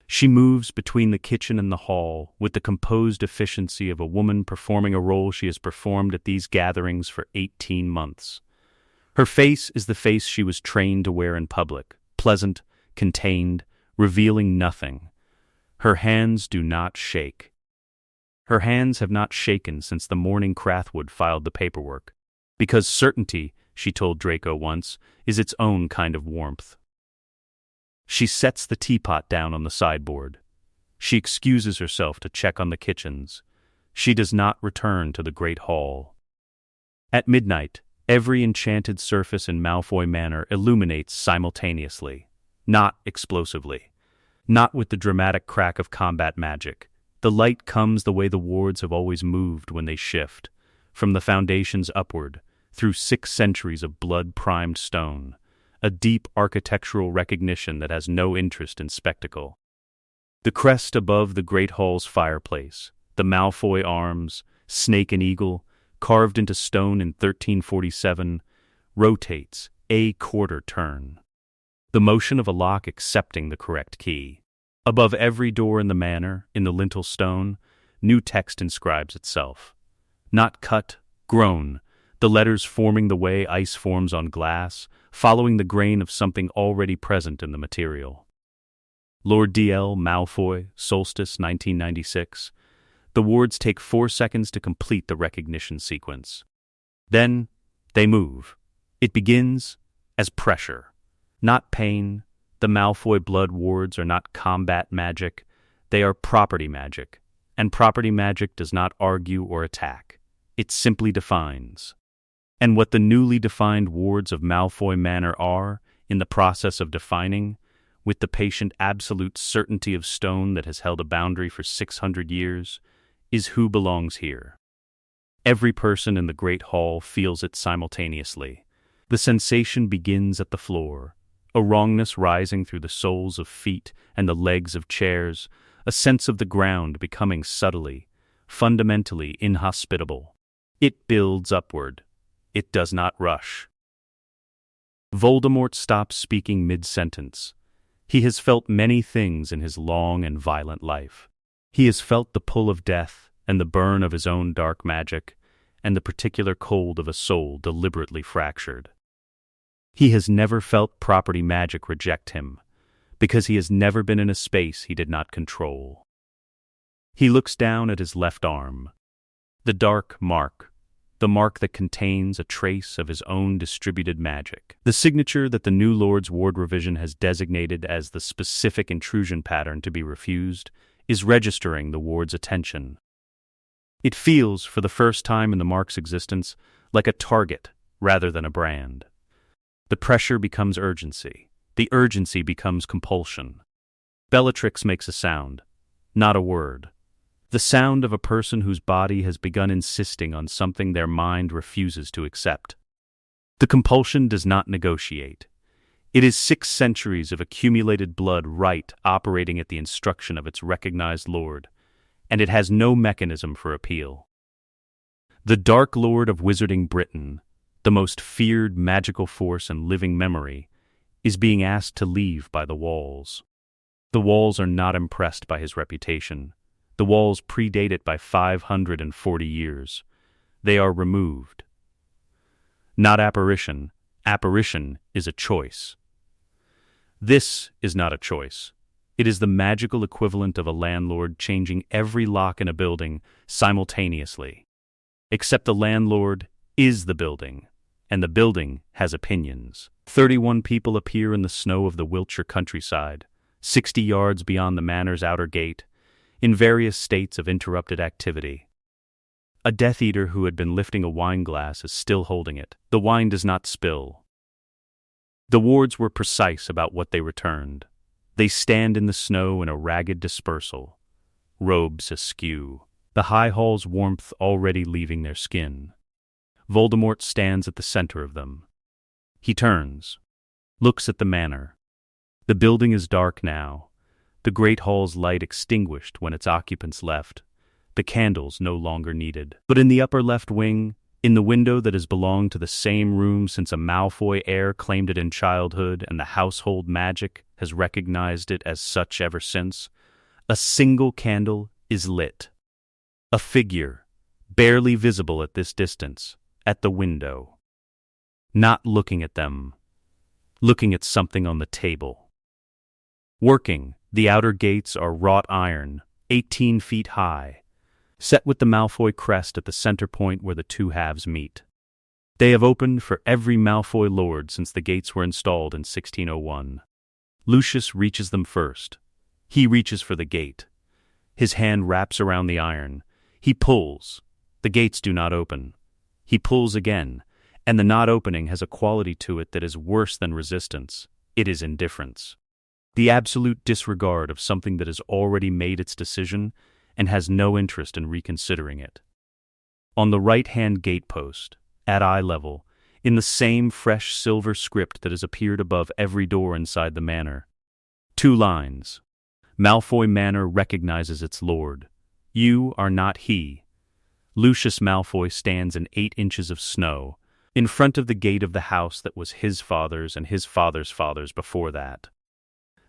She moves between the kitchen and the hall with the composed efficiency of a woman performing a role she has performed at these gatherings for 18 months. Her face is the face she was trained to wear in public, pleasant, contained, revealing nothing. Her hands do not shake. Her hands have not shaken since the morning Crathwood filed the paperwork, because certainty, she told Draco once, is its own kind of warmth. She sets the teapot down on the sideboard. She excuses herself to check on the kitchens. She does not return to the Great Hall. At midnight, every enchanted surface in Malfoy Manor illuminates simultaneously, not explosively, not with the dramatic crack of combat magic. The light comes the way the wards have always moved when they shift, from the foundations upward, through 6 centuries of blood-primed stone, a deep architectural recognition that has no interest in spectacle. The crest above the Great Hall's fireplace, the Malfoy arms, snake and eagle, carved into stone in 1347, rotates a quarter turn. The motion of a lock accepting the correct key. Above every door in the manor, in the lintel stone, new text inscribes itself. Not cut, grown, the letters forming the way ice forms on glass, following the grain of something already present in the material. Lord D.L. Malfoy, Solstice, 1996. The wards take 4 seconds to complete the recognition sequence. Then, they move. It begins as pressure, not pain. The Malfoy blood wards are not combat magic, they are property magic, and property magic does not argue or attack. It simply defines. and what the newly defined wards of Malfoy Manor are in the process of defining, with the patient absolute certainty of stone that has held a boundary for 600 years, is who belongs here. Every person in the Great Hall feels it simultaneously. The sensation begins at the floor, a wrongness rising through the soles of feet and the legs of chairs, a sense of the ground becoming subtly, fundamentally inhospitable. It builds upward. It does not rush. Voldemort stops speaking mid-sentence. He has felt many things in his long and violent life. He has felt the pull of death and the burn of his own dark magic and the particular cold of a soul deliberately fractured. He has never felt property magic reject him, because he has never been in a space he did not control. He looks down at his left arm. The dark mark, the mark that contains a trace of his own distributed magic. The signature that the new Lord's Ward Revision has designated as the specific intrusion pattern to be refused is registering the ward's attention. It feels, for the first time in the mark's existence, like a target rather than a brand. The pressure becomes urgency. The urgency becomes compulsion. Bellatrix makes a sound, not a word. The sound of a person whose body has begun insisting on something their mind refuses to accept. The compulsion does not negotiate. It is 6 centuries of accumulated blood right operating at the instruction of its recognized lord, and it has no mechanism for appeal. The Dark Lord of Wizarding Britain, the most feared magical force in living memory, is being asked to leave by the walls. The walls are not impressed by his reputation. The walls predate it by 540 years. They are removed. Not apparition. Apparition is a choice. This is not a choice. It is the magical equivalent of a landlord changing every lock in a building simultaneously. Except the landlord is the building, and the building has opinions. 31 people appear in the snow of the Wiltshire countryside, 60 yards beyond the manor's outer gate, in various states of interrupted activity. A Death Eater who had been lifting a wine glass is still holding it. The wine does not spill. The wards were precise about what they returned. They stand in the snow in a ragged dispersal, robes askew, the high hall's warmth already leaving their skin. Voldemort stands at the center of them. He turns, looks at the manor. The building is dark now, the great hall's light extinguished when its occupants left, the candles no longer needed. But in the upper left wing, in the window that has belonged to the same room since a Malfoy heir claimed it in childhood and the household magic has recognized it as such ever since, a single candle is lit. A figure, barely visible at this distance, at the window. Not looking at them, looking at something on the table. Working, the outer gates are wrought iron, 18 feet high, set with the Malfoy crest at the center point where the two halves meet. They have opened for every Malfoy lord since the gates were installed in 1601. Lucius reaches them first. He reaches for the gate. His hand wraps around the iron. He pulls. The gates do not open. He pulls again, and the not opening has a quality to it that is worse than resistance. It is indifference. The absolute disregard of something that has already made its decision and has no interest in reconsidering it. On the right-hand gatepost, at eye level, in the same fresh silver script that has appeared above every door inside the manor, 2 lines. Malfoy Manor recognizes its lord. You are not he. Lucius Malfoy stands in 8 inches of snow, in front of the gate of the house that was his father's and his father's father's before that.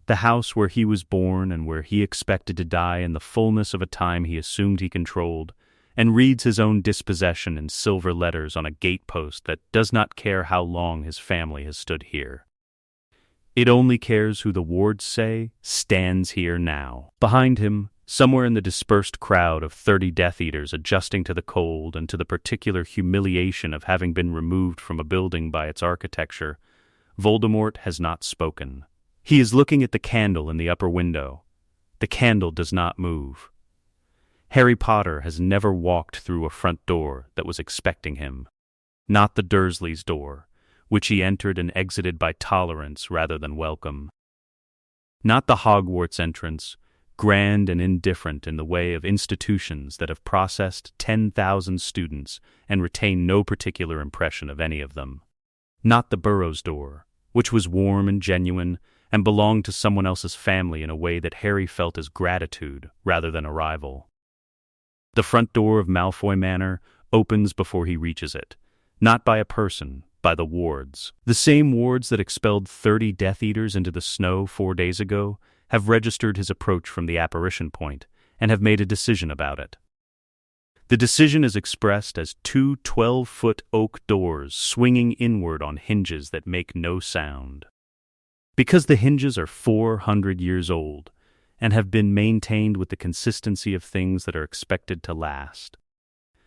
The house where he was born and where he expected to die in the fullness of a time he assumed he controlled, and reads his own dispossession in silver letters on a gatepost that does not care how long his family has stood here. It only cares who the wards say stands here now. Behind him, somewhere in the dispersed crowd of 30 Death Eaters adjusting to the cold and to the particular humiliation of having been removed from a building by its architecture, Voldemort has not spoken. He is looking at the candle in the upper window. The candle does not move. Harry Potter has never walked through a front door that was expecting him. not the Dursleys' door, which he entered and exited by tolerance rather than welcome. Not the Hogwarts entrance, grand and indifferent in the way of institutions that have processed 10,000 students and retain no particular impression of any of them. Not the Burrows' door, which was warm and genuine and belonged to someone else's family in a way that Harry felt as gratitude rather than a rival. The front door of Malfoy Manor opens before he reaches it, not by a person, by the wards. The same wards that expelled 30 Death Eaters into the snow 4 days ago have registered his approach from the apparition point and have made a decision about it. The decision is expressed as two 12-foot oak doors swinging inward on hinges that make no sound. Because the hinges are 400 years old and have been maintained with the consistency of things that are expected to last.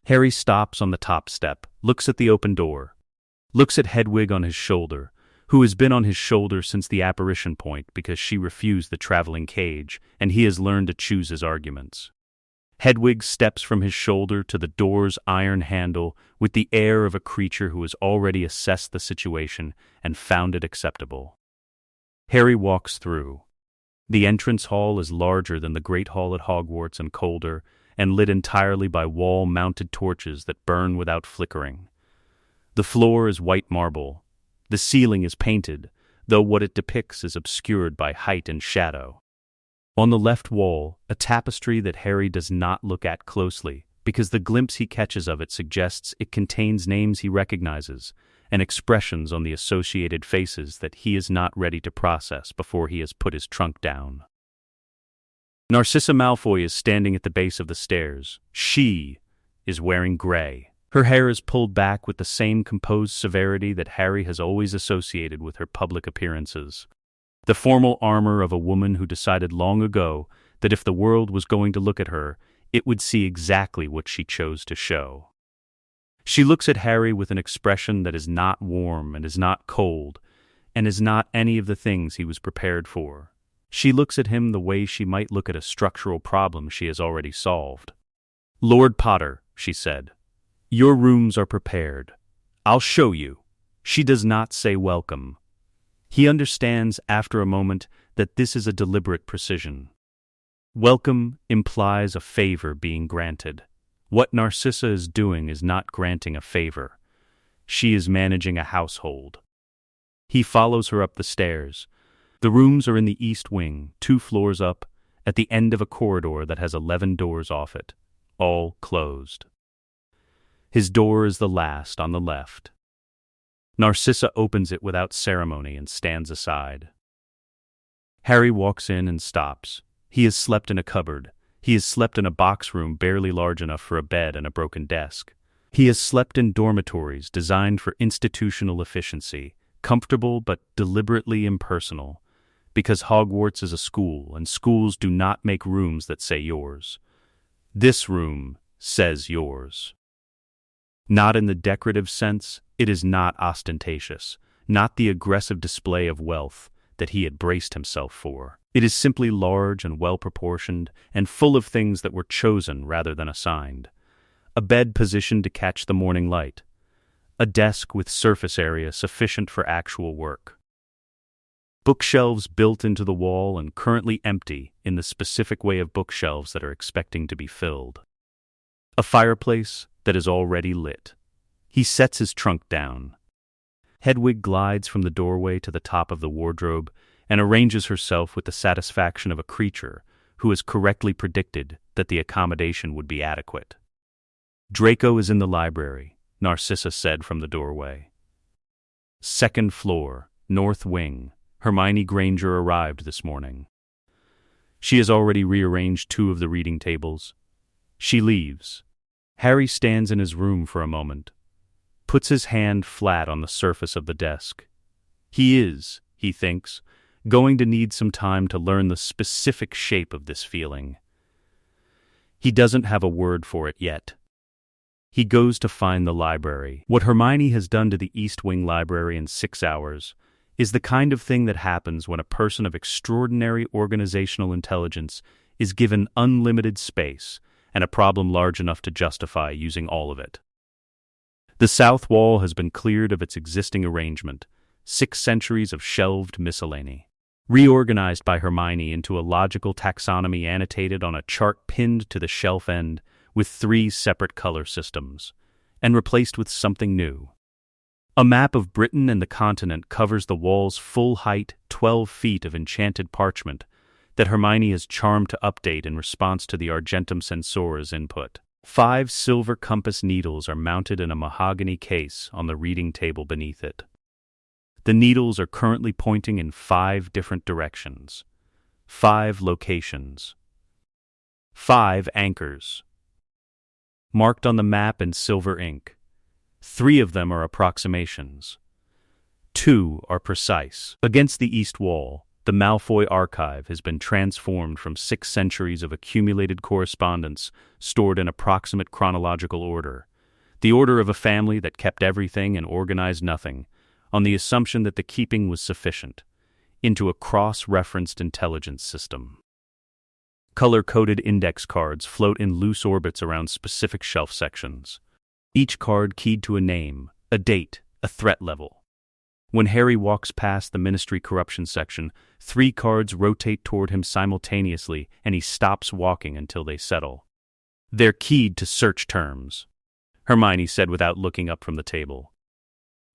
Harry stops on the top step, looks at the open door, looks at Hedwig on his shoulder, who has been on his shoulder since the apparition point because she refused the traveling cage, and he has learned to choose his arguments. Hedwig steps from his shoulder to the door's iron handle with the air of a creature who has already assessed the situation and found it acceptable. Harry walks through. The entrance hall is larger than the Great Hall at Hogwarts and colder, and lit entirely by wall-mounted torches that burn without flickering. The floor is white marble. The ceiling is painted, though what it depicts is obscured by height and shadow. On the left wall, a tapestry that Harry does not look at closely, because the glimpse he catches of it suggests it contains names he recognizes, and expressions on the associated faces that he is not ready to process before he has put his trunk down. Narcissa Malfoy is standing at the base of the stairs. She is wearing gray. Her hair is pulled back with the same composed severity that Harry has always associated with her public appearances. The formal armor of a woman who decided long ago that if the world was going to look at her, it would see exactly what she chose to show. She looks at Harry with an expression that is not warm and is not cold, and is not any of the things he was prepared for. She looks at him the way she might look at a structural problem she has already solved. "Lord Potter," she said, "your rooms are prepared. I'll show you." She does not say welcome. He understands after a moment that this is a deliberate precision. Welcome implies a favor being granted. What Narcissa is doing is not granting a favor. She is managing a household. He follows her up the stairs. The rooms are in the east wing, 2 floors up, at the end of a corridor that has 11 doors off it, all closed. His door is the last on the left. Narcissa opens it without ceremony and stands aside. Harry walks in and stops. He has slept in a cupboard. He has slept in a box room barely large enough for a bed and a broken desk. He has slept in dormitories designed for institutional efficiency, comfortable but deliberately impersonal, because Hogwarts is a school, and schools do not make rooms that say yours. This room says yours. Not in the decorative sense, it is not ostentatious, not the aggressive display of wealth that he had braced himself for. It is simply large and well-proportioned and full of things that were chosen rather than assigned. A bed positioned to catch the morning light. A desk with surface area sufficient for actual work. Bookshelves built into the wall and currently empty in the specific way of bookshelves that are expecting to be filled. A fireplace that is already lit. He sets his trunk down. Hedwig glides from the doorway to the top of the wardrobe and arranges herself with the satisfaction of a creature who has correctly predicted that the accommodation would be adequate. "Draco is in the library," Narcissa said from the doorway. "Second floor, north wing. Hermione Granger arrived this morning. She has already rearranged 2 of the reading tables. She leaves." Harry stands in his room for a moment, puts his hand flat on the surface of the desk. He is, he thinks, going to need some time to learn the specific shape of this feeling. He doesn't have a word for it yet. He goes to find the library. What Hermione has done to the East Wing Library in 6 hours is the kind of thing that happens when a person of extraordinary organizational intelligence is given unlimited space and a problem large enough to justify using all of it. The south wall has been cleared of its existing arrangement, 6 centuries of shelved miscellany. Reorganized by Hermione into a logical taxonomy annotated on a chart pinned to the shelf end with 3 separate color systems, and replaced with something new. A map of Britain and the continent covers the wall's full height, 12 feet of enchanted parchment that Hermione is charmed to update in response to the Argentum Censor's input. 5 silver compass needles are mounted in a mahogany case on the reading table beneath it. The needles are currently pointing in 5 different directions, 5 locations, 5 anchors, marked on the map in silver ink. 3 of them are approximations. 2 are precise. Against the east wall, the Malfoy archive has been transformed from 6 centuries of accumulated correspondence stored in approximate chronological order, the order of a family that kept everything and organized nothing, on the assumption that the keeping was sufficient, into a cross-referenced intelligence system. Color-coded index cards float in loose orbits around specific shelf sections, each card keyed to a name, a date, a threat level. When Harry walks past the Ministry Corruption section, 3 cards rotate toward him simultaneously, and he stops walking until they settle. They're keyed to search terms, Hermione said without looking up from the table.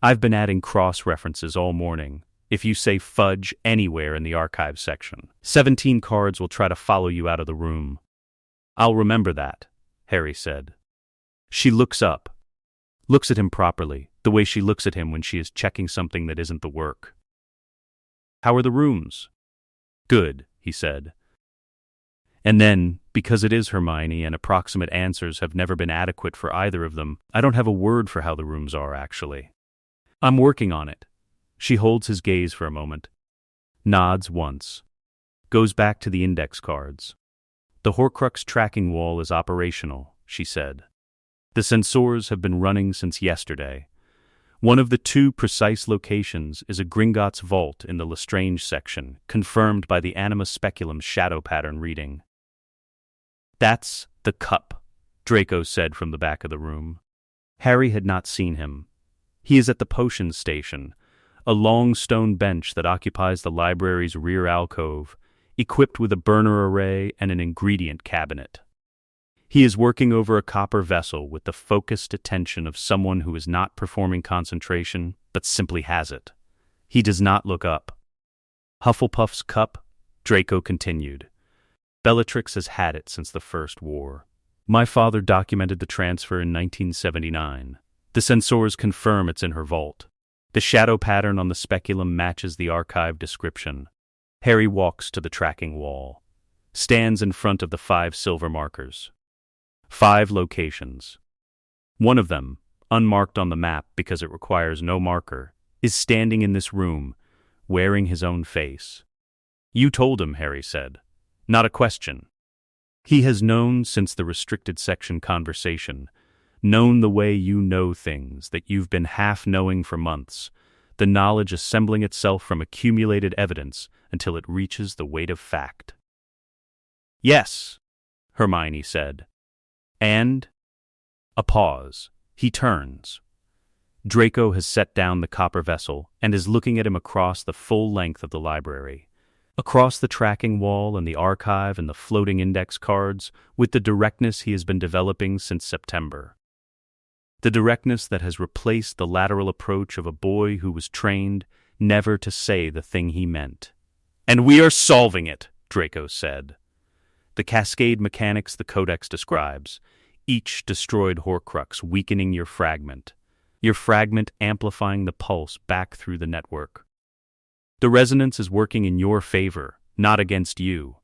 I've been adding cross-references all morning. If you say fudge anywhere in the archive section, 17 cards will try to follow you out of the room. I'll remember that, Harry said. She looks up, looks at him properly, the way she looks at him when she is checking something that isn't the work. How are the rooms? Good, he said. And then, because it is Hermione and approximate answers have never been adequate for either of them, I don't have a word for how the rooms are, actually. I'm working on it. She holds his gaze for a moment, nods once, goes back to the index cards. The Horcrux tracking wall is operational, she said. The sensors have been running since yesterday. One of the 2 precise locations is a Gringotts vault in the Lestrange section, confirmed by the Anima Speculum's shadow pattern reading. That's the cup, Draco said from the back of the room. Harry had not seen him. He is at the potions station, a long stone bench that occupies the library's rear alcove, equipped with a burner array and an ingredient cabinet. He is working over a copper vessel with the focused attention of someone who is not performing concentration, but simply has it. He does not look up. Hufflepuff's cup, Draco continued. Bellatrix has had it since the First War. My father documented the transfer in 1979. The sensors confirm it's in her vault. The shadow pattern on the speculum matches the archive description. Harry walks to the tracking wall, stands in front of the 5 silver markers. 5 locations. One of them, unmarked on the map because it requires no marker, is standing in this room, wearing his own face. You told him, Harry said. Not a question. He has known since the restricted section conversation, known the way you know things that you've been half-knowing for months, the knowledge assembling itself from accumulated evidence until it reaches the weight of fact. Yes, Hermione said. And? A pause. He turns. Draco has set down the copper vessel and is looking at him across the full length of the library, across the tracking wall and the archive and the floating index cards, with the directness he has been developing since September. The directness that has replaced the lateral approach of a boy who was trained never to say the thing he meant. And we are solving it, Draco said. The cascade mechanics the Codex describes, each destroyed Horcrux weakening your fragment amplifying the pulse back through the network. The resonance is working in your favor, not against you.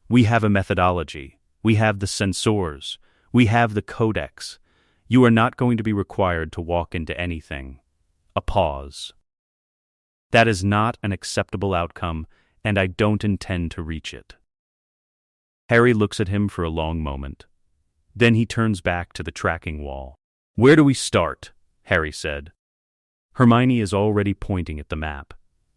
We have a methodology. We have the sensors. We have the Codex. You are not going to be required to walk into anything. A pause. That is not an acceptable outcome, and I don't intend to reach it. Harry looks at him for a long moment. Then he turns back to the tracking wall. Where do we start? Harry said. Hermione is already pointing at the map.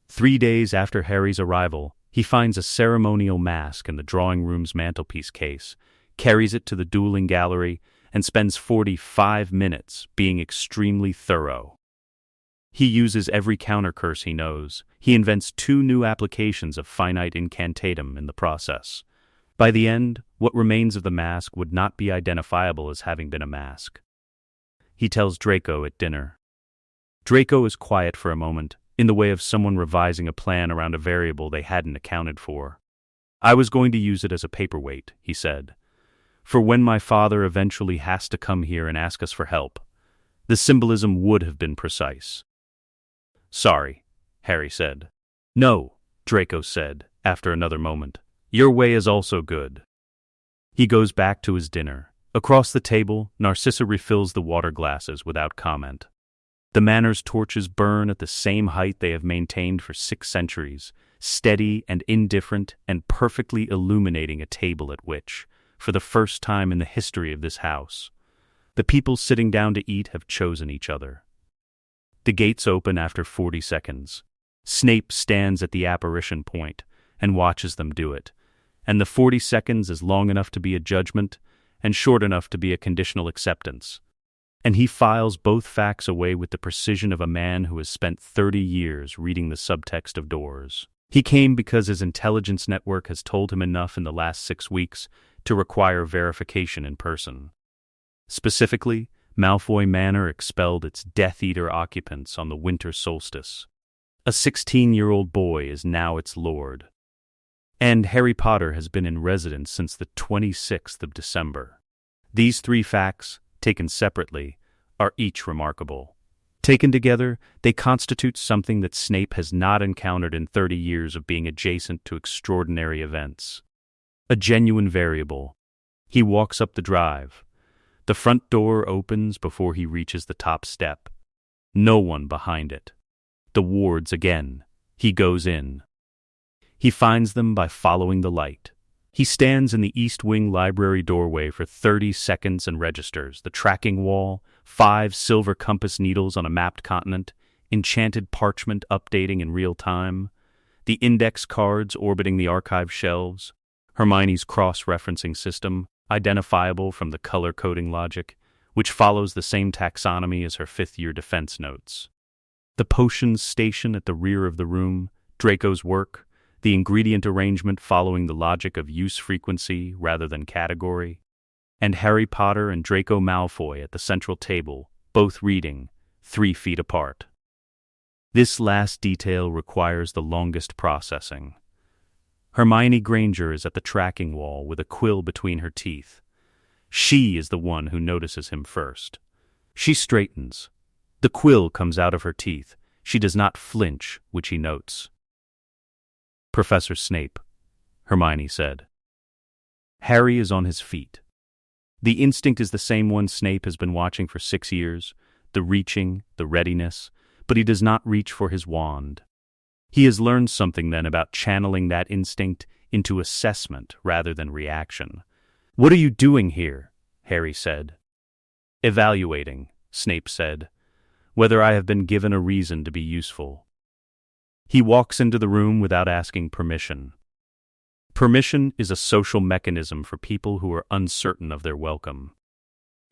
3 days after Harry's arrival, he finds a ceremonial mask in the drawing room's mantelpiece case, carries it to the dueling gallery, and spends 45 minutes being extremely thorough. He uses every counter curse he knows. He invents 2 new applications of finite incantatem in the process. By the end, what remains of the mask would not be identifiable as having been a mask. He tells Draco at dinner. Draco is quiet for a moment, in the way of someone revising a plan around a variable they hadn't accounted for. "I was going to use it as a paperweight," he said, "for when my father eventually has to come here and ask us for help. The symbolism would have been precise." "Sorry," Harry said. "No," Draco said, after another moment. "Your way is also good." He goes back to his dinner. Across the table, Narcissa refills the water glasses without comment. The manor's torches burn at the same height they have maintained for 6 centuries, steady and indifferent and perfectly illuminating a table at which, for the first time in the history of this house, the people sitting down to eat have chosen each other. The gates open after 40 seconds. Snape stands at the apparition point and watches them do it, and the 40 seconds is long enough to be a judgment and short enough to be a conditional acceptance. And he files both facts away with the precision of a man who has spent 30 years reading the subtext of doors. He came because his intelligence network has told him enough in the last 6 weeks to require verification in person. Specifically, Malfoy Manor expelled its Death Eater occupants on the winter solstice. A 16-year-old boy is now its lord. And Harry Potter has been in residence since the 26th of December. These 3 facts, taken separately, are each remarkable. Taken together, they constitute something that Snape has not encountered in 30 years of being adjacent to extraordinary events. A genuine variable. He walks up the drive. The front door opens before he reaches the top step. No one behind it. The wards again. He goes in. He finds them by following the light. He stands in the East Wing library doorway for 30 seconds and registers the tracking wall, 5 silver compass needles on a mapped continent, enchanted parchment updating in real time, the index cards orbiting the archive shelves, Hermione's cross-referencing system, identifiable from the color-coding logic, which follows the same taxonomy as her 5th-year defense notes. The potions station at the rear of the room, Draco's work, the ingredient arrangement following the logic of use frequency rather than category, and Harry Potter and Draco Malfoy at the central table, both reading, 3 feet apart. This last detail requires the longest processing. Hermione Granger is at the tracking wall with a quill between her teeth. She is the one who notices him first. She straightens. The quill comes out of her teeth. She does not flinch, which he notes. "Professor Snape," Hermione said. Harry is on his feet. The instinct is the same one Snape has been watching for 6 years, the reaching, the readiness, but he does not reach for his wand. He has learned something then about channeling that instinct into assessment rather than reaction. "What are you doing here?" Harry said. "Evaluating," Snape said, "whether I have been given a reason to be useful." He walks into the room without asking permission. Permission is a social mechanism for people who are uncertain of their welcome.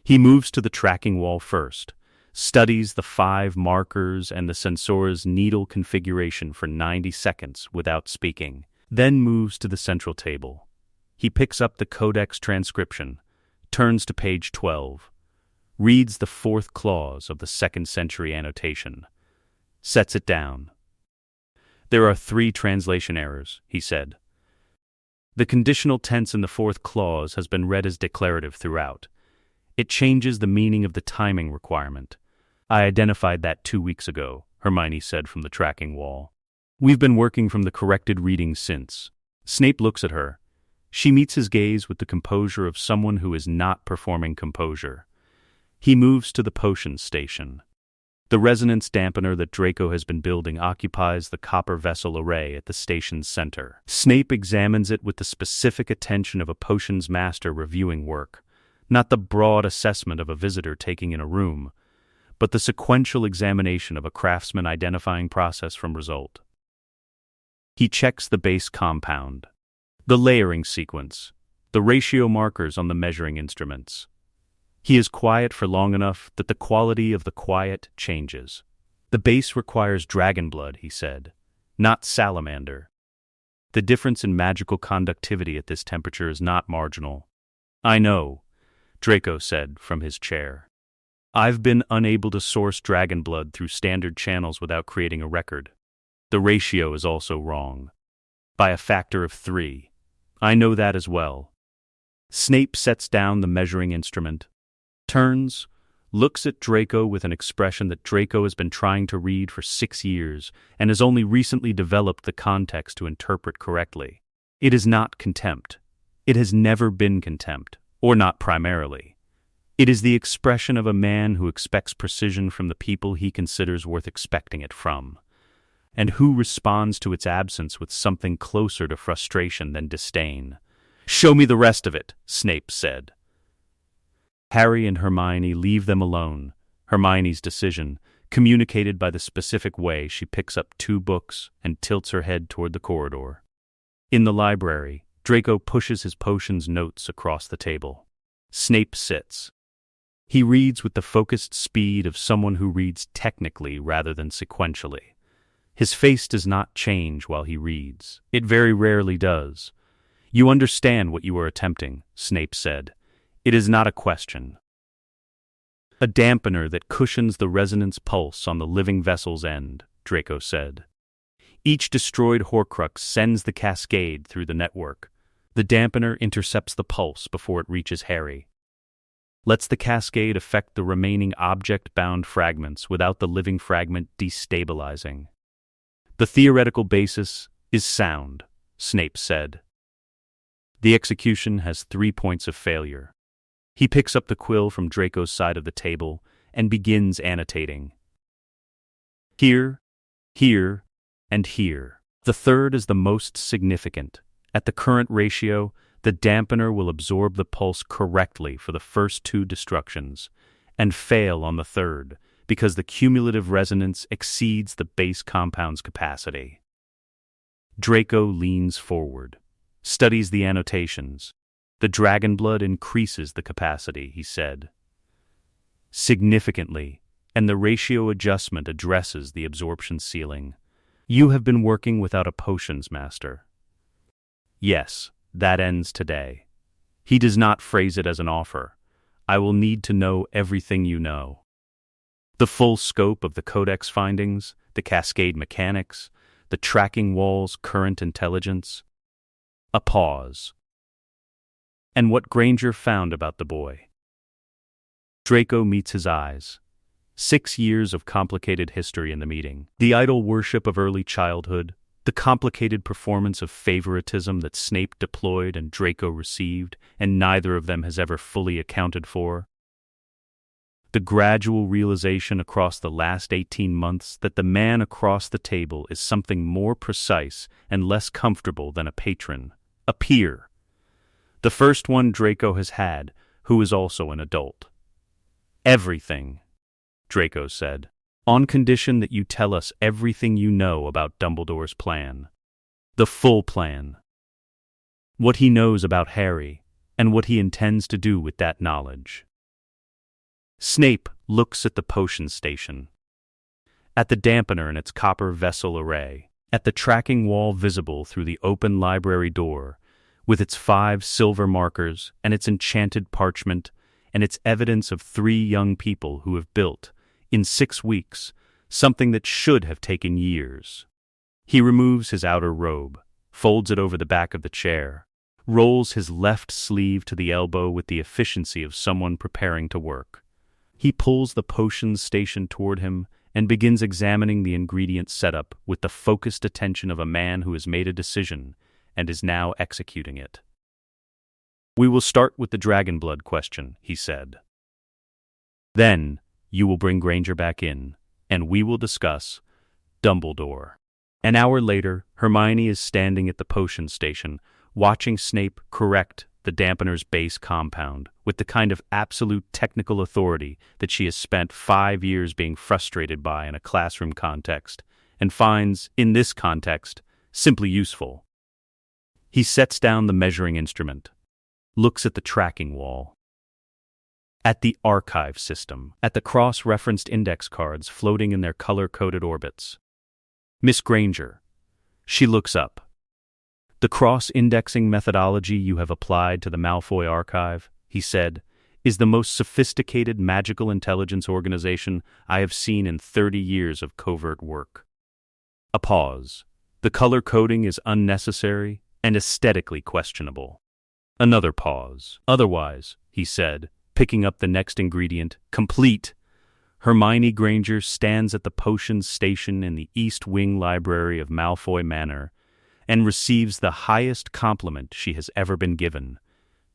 He moves to the tracking wall first, studies the 5 markers and the sensor's needle configuration for 90 seconds without speaking, then moves to the central table. He picks up the codex transcription, turns to page 12, reads the 4th clause of the 2nd century annotation, sets it down. "There are 3 translation errors," he said. The conditional tense in the 4th clause has been read as declarative throughout. It changes the meaning of the timing requirement. "I identified that 2 weeks ago," Hermione said from the tracking wall. "We've been working from the corrected reading since." Snape looks at her. She meets his gaze with the composure of someone who is not performing composure. He moves to the potion station. The resonance dampener that Draco has been building occupies the copper vessel array at the station's center. Snape examines it with the specific attention of a potions master reviewing work, not the broad assessment of a visitor taking in a room, but the sequential examination of a craftsman identifying process from result. He checks the base compound, the layering sequence, the ratio markers on the measuring instruments. He is quiet for long enough that the quality of the quiet changes. The base requires dragon blood, he said, not salamander. The difference in magical conductivity at this temperature is not marginal. I know, Draco said from his chair. I've been unable to source dragon blood through standard channels without creating a record. The ratio is also wrong. By a factor of 3. I know that as well. Snape sets down the measuring instrument, turns, looks at Draco with an expression that Draco has been trying to read for 6 years and has only recently developed the context to interpret correctly. It is not contempt. It has never been contempt, or not primarily. It is the expression of a man who expects precision from the people he considers worth expecting it from, and who responds to its absence with something closer to frustration than disdain. "Show me the rest of it," Snape said. Harry and Hermione leave them alone. Hermione's decision, communicated by the specific way she picks up 2 books and tilts her head toward the corridor. In the library, Draco pushes his potions notes across the table. Snape sits. He reads with the focused speed of someone who reads technically rather than sequentially. His face does not change while he reads. It very rarely does. "You understand what you are attempting," Snape said. "It is not a question." "A dampener that cushions the resonance pulse on the living vessel's end," Draco said. "Each destroyed Horcrux sends the cascade through the network. The dampener intercepts the pulse before it reaches Harry. Lets the cascade affect the remaining object-bound fragments without the living fragment destabilizing. The theoretical basis is sound," Snape said. "The execution has 3 points of failure." He picks up the quill from Draco's side of the table and begins annotating. "Here, here, and here. The third is the most significant. At the current ratio, the dampener will absorb the pulse correctly for the first 2 destructions, and fail on the third, because the cumulative resonance exceeds the base compound's capacity." Draco leans forward, studies the annotations. "The dragon blood increases the capacity," he said. "Significantly, and the ratio adjustment addresses the absorption ceiling. You have been working without a potions master." "Yes, that ends today." He does not phrase it as an offer. "I will need to know everything you know. The full scope of the Codex findings, the cascade mechanics, the tracking wall's current intelligence." A pause. "And what Granger found about the boy." Draco meets his eyes. 6 years of complicated history in the meeting. The idol worship of early childhood, the complicated performance of favoritism that Snape deployed and Draco received, and neither of them has ever fully accounted for. The gradual realization across the last 18 months that the man across the table is something more precise and less comfortable than a patron, a peer. The first one Draco has had, who is also an adult. "Everything," Draco said, "on condition that you tell us everything you know about Dumbledore's plan. The full plan. What he knows about Harry, and what he intends to do with that knowledge." Snape looks at the potion station, at the dampener in its copper vessel array, at the tracking wall visible through the open library door, with its 5 silver markers and its enchanted parchment and its evidence of 3 young people who have built, in 6 weeks, something that should have taken years. He removes his outer robe, folds it over the back of the chair, rolls his left sleeve to the elbow with the efficiency of someone preparing to work. He pulls the potions station toward him and begins examining the ingredient setup with the focused attention of a man who has made a decision and is now executing it. "We will start with the dragon blood question," he said. "Then you will bring Granger back in, and we will discuss Dumbledore." An hour later, Hermione is standing at the potion station, watching Snape correct the dampener's base compound with the kind of absolute technical authority that she has spent 5 years being frustrated by in a classroom context, and finds, in this context, simply useful. He sets down the measuring instrument, looks at the tracking wall. at the archive system, at the cross-referenced index cards floating in their color-coded orbits. Miss Granger. She looks up. The cross-indexing methodology you have applied to the Malfoy archive, he said, is the most sophisticated magical intelligence organization I have seen in 30 years of covert work. A pause. The color coding is unnecessary and aesthetically questionable. Another pause. Otherwise, he said, picking up the next ingredient, complete. Hermione Granger stands at the potions station in the East Wing Library of Malfoy Manor and receives the highest compliment she has ever been given.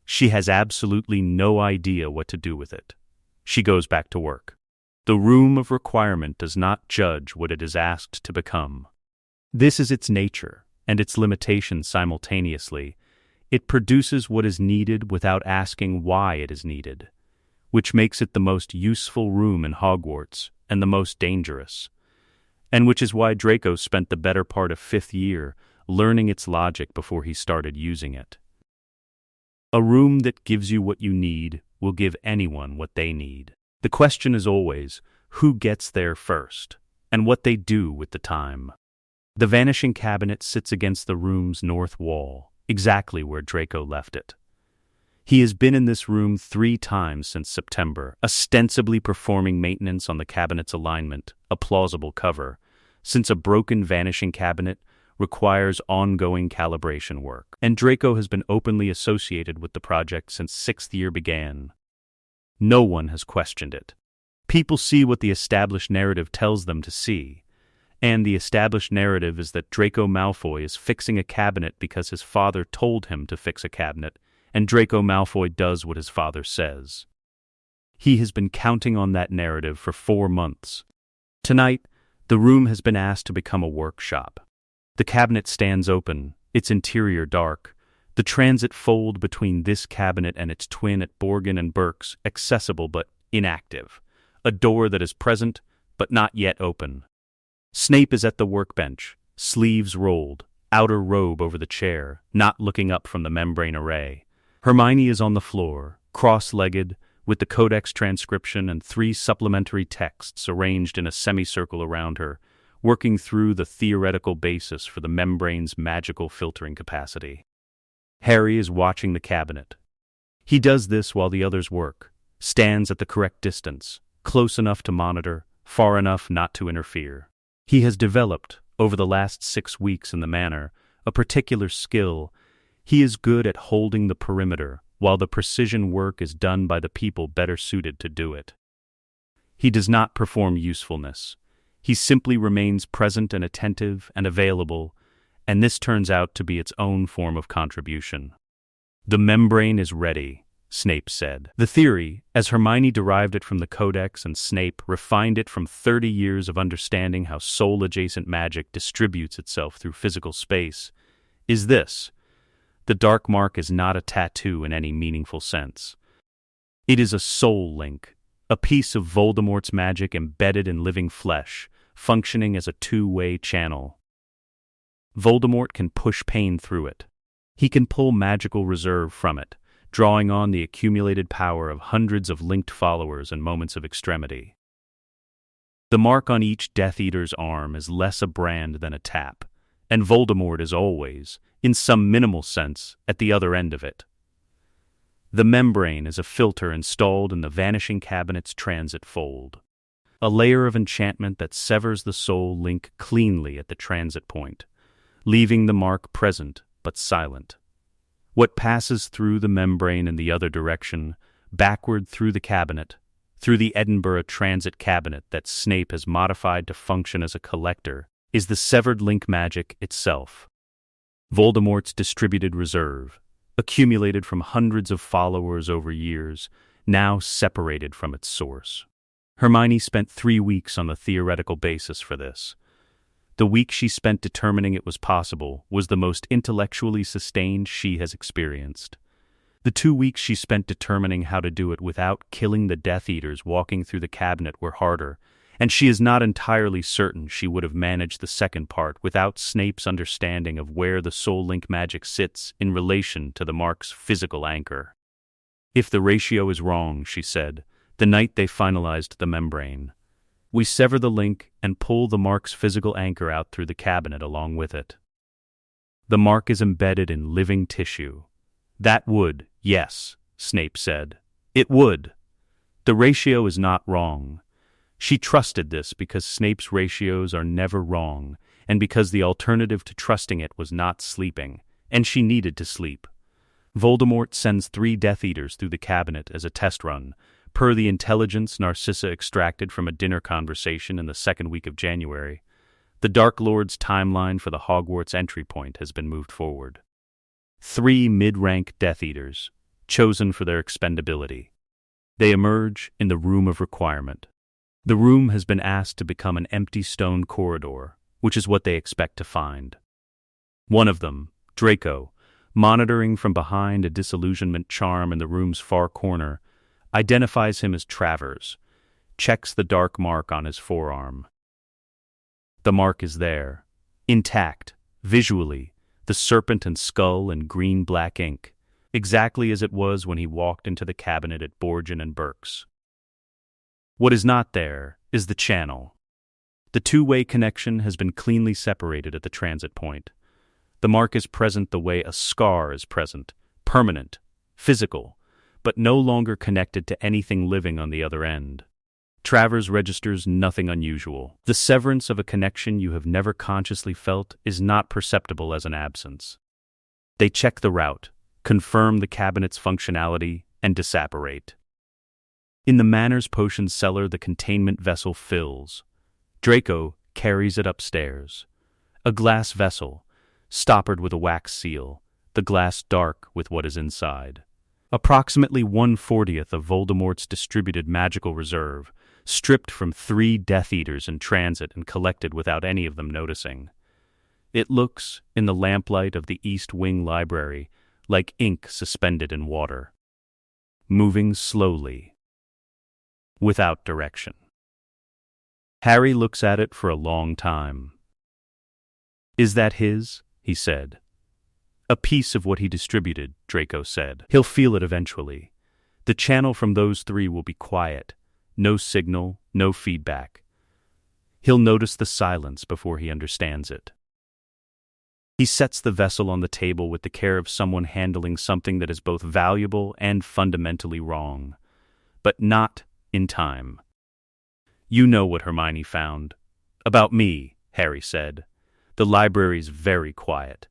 She has absolutely no idea what to do with it. She goes back to work. The room of requirement does not judge what it is asked to become. This is its nature and its limitations simultaneously. It produces what is needed without asking why it is needed, which makes it the most useful room in Hogwarts and the most dangerous, and which is why Draco spent the better part of 5th year learning its logic before he started using it. A room that gives you what you need will give anyone what they need. The question is always who gets there first, and what they do with the time. The vanishing cabinet sits against the room's north wall, exactly where Draco left it. He has been in this room 3 times since September, ostensibly performing maintenance on the cabinet's alignment, a plausible cover, since a broken vanishing cabinet requires ongoing calibration work, and Draco has been openly associated with the project since 6th year began. No one has questioned it. People see what the established narrative tells them to see, and the established narrative is that Draco Malfoy is fixing a cabinet because his father told him to fix a cabinet, and Draco Malfoy does what his father says. He has been counting on that narrative for 4 months. Tonight, the room has been asked to become a workshop. The cabinet stands open, its interior dark, the transit fold between this cabinet and its twin at Borgin and Burke's accessible but inactive, a door that is present but not yet open. Snape is at the workbench, sleeves rolled, outer robe over the chair, not looking up from the membrane array. Hermione is on the floor, cross-legged, with the codex transcription and 3 supplementary texts arranged in a semicircle around her, working through the theoretical basis for the membrane's magical filtering capacity. Harry is watching the cabinet. He does this while the others work, stands at the correct distance, close enough to monitor, far enough not to interfere. He has developed, over the last 6 weeks in the manor, a particular skill. He is good at holding the perimeter, while the precision work is done by the people better suited to do it. He does not perform usefulness. He simply remains present and attentive and available, and this turns out to be its own form of contribution. The membrane is ready, Snape said. The theory, as Hermione derived it from the Codex and Snape refined it from 30 years of understanding how soul-adjacent magic distributes itself through physical space, is this. The dark mark is not a tattoo in any meaningful sense. It is a soul link, a piece of Voldemort's magic embedded in living flesh, functioning as a 2-way channel. Voldemort can push pain through it. He can pull magical reserve from it, drawing on the accumulated power of hundreds of linked followers in moments of extremity. The mark on each Death Eater's arm is less a brand than a tap, and Voldemort is always, in some minimal sense, at the other end of it. The membrane is a filter installed in the vanishing cabinet's transit fold, a layer of enchantment that severs the soul link cleanly at the transit point, leaving the mark present but silent. What passes through the membrane in the other direction, backward through the cabinet, through the Edinburgh transit cabinet that Snape has modified to function as a collector, is the severed link magic itself. Voldemort's distributed reserve, accumulated from hundreds of followers over years, now separated from its source. Hermione spent 3 weeks on the theoretical basis for this. The week she spent determining it was possible was the most intellectually sustained she has experienced. The 2 weeks she spent determining how to do it without killing the Death Eaters walking through the cabinet were harder, and she is not entirely certain she would have managed the second part without Snape's understanding of where the soul link magic sits in relation to the mark's physical anchor. If the ratio is wrong, she said, the night they finalized the membrane. We sever the link and pull the mark's physical anchor out through the cabinet along with it. The mark is embedded in living tissue. That would, yes, Snape said. It would. The ratio is not wrong. She trusted this because Snape's ratios are never wrong, and because the alternative to trusting it was not sleeping, and she needed to sleep. Voldemort sends 3 Death Eaters through the cabinet as a test run, per the intelligence Narcissa extracted from a dinner conversation in the second week of January. The Dark Lord's timeline for the Hogwarts entry point has been moved forward. 3 mid-rank Death Eaters, chosen for their expendability. They emerge in the Room of Requirement. The room has been asked to become an empty stone corridor, which is what they expect to find. One of them, Draco, monitoring from behind a disillusionment charm in the room's far corner, identifies him as Travers, checks the dark mark on his forearm. The mark is there, intact, visually, the serpent and skull in green-black ink, exactly as it was when he walked into the cabinet at Borgin and Burke's. What is not there is the channel. The two-way connection has been cleanly separated at the transit point. The mark is present the way a scar is present, permanent, physical, but no longer connected to anything living on the other end. Travers registers nothing unusual. The severance of a connection you have never consciously felt is not perceptible as an absence. They check the route, confirm the cabinet's functionality, and disapparate. In the Manners Potion cellar, the containment vessel fills. Draco carries it upstairs. A glass vessel, stoppered with a wax seal, the glass dark with what is inside. Approximately 1/40th of Voldemort's distributed magical reserve, stripped from 3 Death Eaters in transit and collected without any of them noticing. It looks, in the lamplight of the East Wing Library, like ink suspended in water. Moving slowly. Without direction. Harry looks at it for a long time. "Is that his?" he said. "A piece of what he distributed," Draco said. "He'll feel it eventually. The channel from those 3 will be quiet. No signal, no feedback. He'll notice the silence before he understands it." He sets the vessel on the table with the care of someone handling something that is both valuable and fundamentally wrong. But not in time. "You know what Hermione found." "About me," Harry said. "The library's very quiet.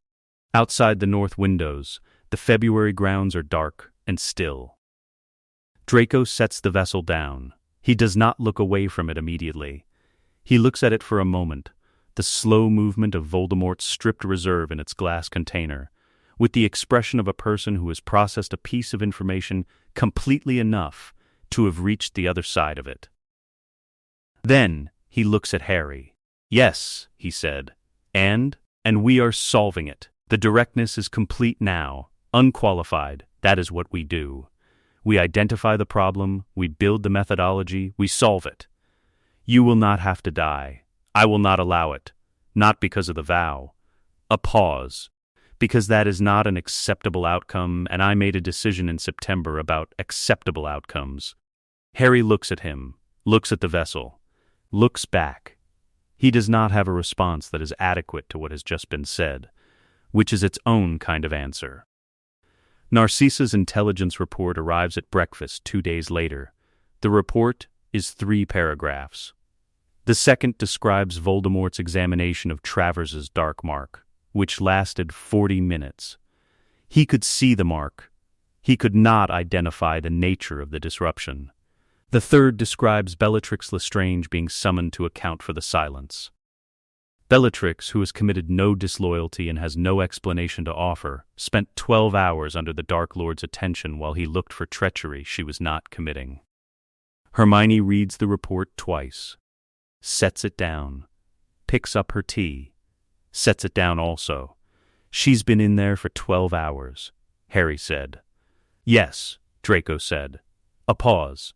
Outside the north windows, the February grounds are dark and still." Draco sets the vessel down. He does not look away from it immediately. He looks at it for a moment, the slow movement of Voldemort's stripped reserve in its glass container, with the expression of a person who has processed a piece of information completely enough to have reached the other side of it. Then he looks at Harry. "Yes," he said, and we are solving it. The directness is complete now, unqualified. That is what we do. We identify the problem, we build the methodology, we solve it. You will not have to die. I will not allow it. Not because of the vow." A pause. "Because that is not an acceptable outcome, and I made a decision in September about acceptable outcomes." Harry looks at him, looks at the vessel, looks back. He does not have a response that is adequate to what has just been said, which is its own kind of answer. Narcissa's intelligence report arrives at breakfast 2 days later. The report is 3 paragraphs. The second describes Voldemort's examination of Travers's dark mark, which lasted 40 minutes. He could see the mark. He could not identify the nature of the disruption. The third describes Bellatrix Lestrange being summoned to account for the silence. Bellatrix, who has committed no disloyalty and has no explanation to offer, spent 12 hours under the Dark Lord's attention while he looked for treachery she was not committing. Hermione reads the report twice, sets it down, picks up her tea, sets it down also. "She's been in there for 12 hours, Harry said. "Yes," Draco said. A pause.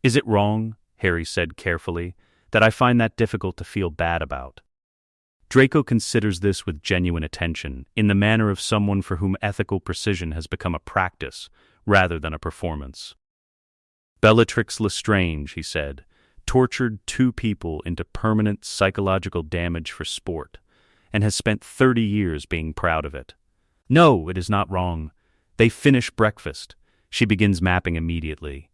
"Is it wrong," Harry said carefully, "that I find that difficult to feel bad about?" Draco considers this with genuine attention, in the manner of someone for whom ethical precision has become a practice, rather than a performance. Bellatrix Lestrange, he said, tortured 2 people into permanent psychological damage for sport, and has spent 30 years being proud of it. No, it is not wrong. They finish breakfast. She begins mapping immediately.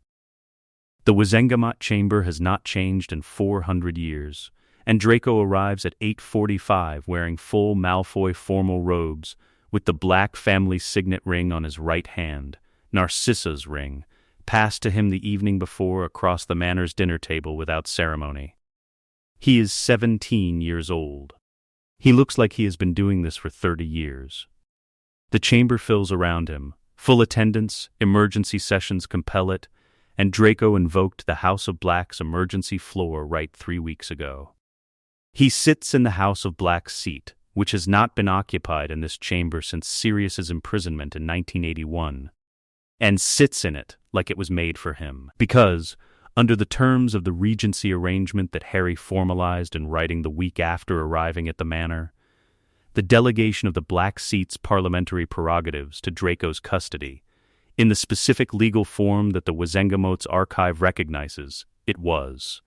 The Wizengamot chamber has not changed in 400 years, and Draco arrives at 8:45 wearing full Malfoy formal robes, with the black family signet ring on his right hand, Narcissa's ring, passed to him the evening before across the manor's dinner table without ceremony. He is 17 years old. He looks like he has been doing this for 30 years. The chamber fills around him. Full attendance, emergency sessions compel it, and Draco invoked the House of Black's emergency floor right 3 weeks ago. He sits in the House of Black's seat, which has not been occupied in this chamber since Sirius's imprisonment in 1981, and sits in it like it was made for him, because, under the terms of the Regency arrangement that Harry formalized in writing the week after arriving at the manor, the delegation of the Black Seat's parliamentary prerogatives to Draco's custody, in the specific legal form that the Wizengamot's archive recognizes, it was.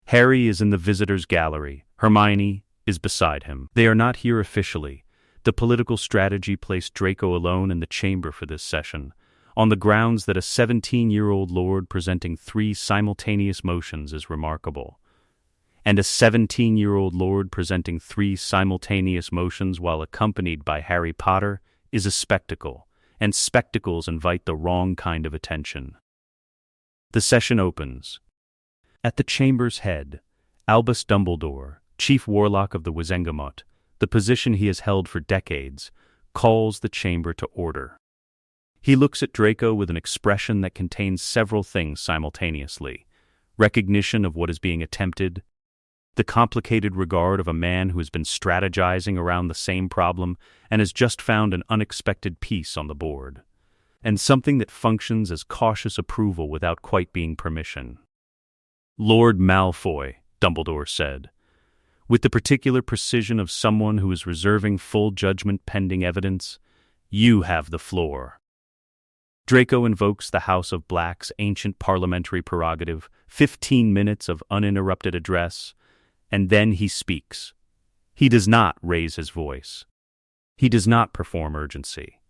Harry is in the visitors' gallery. Hermione is beside him. They are not here officially. The political strategy placed Draco alone in the chamber for this session, on the grounds that a 17-year-old lord presenting 3 simultaneous motions is remarkable, and a 17-year-old lord presenting 3 simultaneous motions while accompanied by Harry Potter is a spectacle, and spectacles invite the wrong kind of attention. The session opens. At the chamber's head, Albus Dumbledore, chief warlock of the Wizengamot, the position he has held for decades, calls the chamber to order. He looks at Draco with an expression that contains several things simultaneously: recognition of what is being attempted, the complicated regard of a man who has been strategizing around the same problem and has just found an unexpected piece on the board, and something that functions as cautious approval without quite being permission. "Lord Malfoy," Dumbledore said, with the particular precision of someone who is reserving full judgment pending evidence, "you have the floor." Draco invokes the House of Black's ancient parliamentary prerogative, 15 minutes of uninterrupted address, and then he speaks. He does not raise his voice. He does not perform urgency.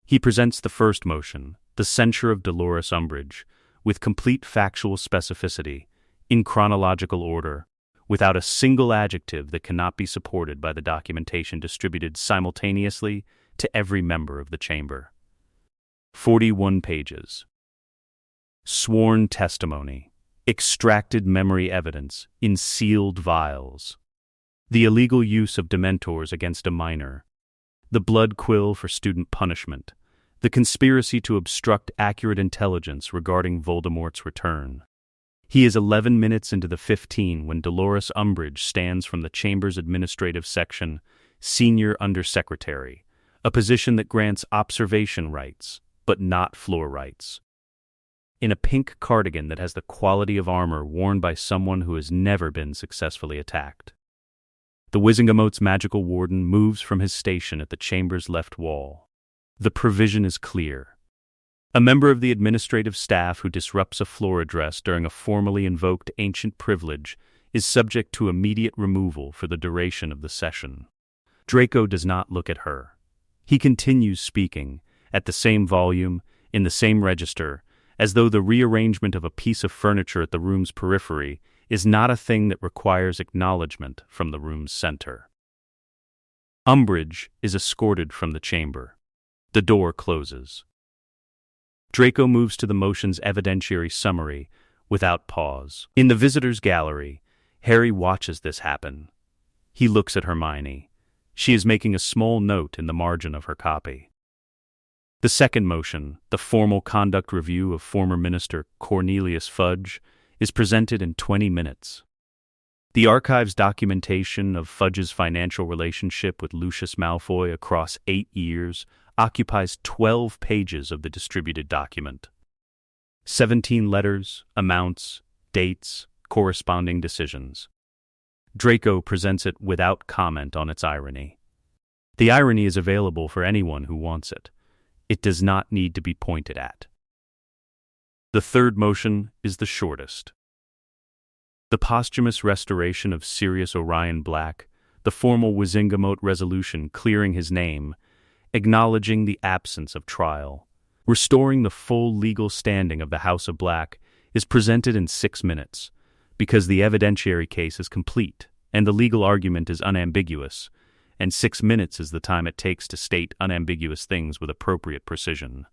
He presents the first motion, the censure of Dolores Umbridge, with complete factual specificity, in chronological order, without a single adjective that cannot be supported by the documentation distributed simultaneously to every member of the chamber. 41 pages. Sworn testimony. Extracted memory evidence in sealed vials. The illegal use of dementors against a minor. The blood quill for student punishment. The conspiracy to obstruct accurate intelligence regarding Voldemort's return. He is 11 minutes into the 15 when Dolores Umbridge stands from the chamber's administrative section, senior undersecretary, a position that grants observation rights, but not floor rights. In a pink cardigan that has the quality of armor worn by someone who has never been successfully attacked. The Wizengamot's magical warden moves from his station at the chamber's left wall. The provision is clear. A member of the administrative staff who disrupts a floor address during a formally invoked ancient privilege is subject to immediate removal for the duration of the session. Draco does not look at her. He continues speaking, at the same volume, in the same register, as though the rearrangement of a piece of furniture at the room's periphery is not a thing that requires acknowledgement from the room's center. Umbridge is escorted from the chamber. The door closes. Draco moves to the motion's evidentiary summary without pause. In the visitors' gallery, Harry watches this happen. He looks at Hermione. She is making a small note in the margin of her copy. The second motion, the formal conduct review of former Minister Cornelius Fudge, is presented in 20 minutes. The archive's documentation of Fudge's financial relationship with Lucius Malfoy across 8 years occupies 12 pages of the distributed document. 17 letters, amounts, dates, corresponding decisions. Draco presents it without comment on its irony. The irony is available for anyone who wants it. It does not need to be pointed at. The third motion is the shortest. The posthumous restoration of Sirius Orion Black, the formal Wizengamot resolution clearing his name, acknowledging the absence of trial, restoring the full legal standing of the House of Black, is presented in 6 minutes, because the evidentiary case is complete and the legal argument is unambiguous, and 6 minutes is the time it takes to state unambiguous things with appropriate precision.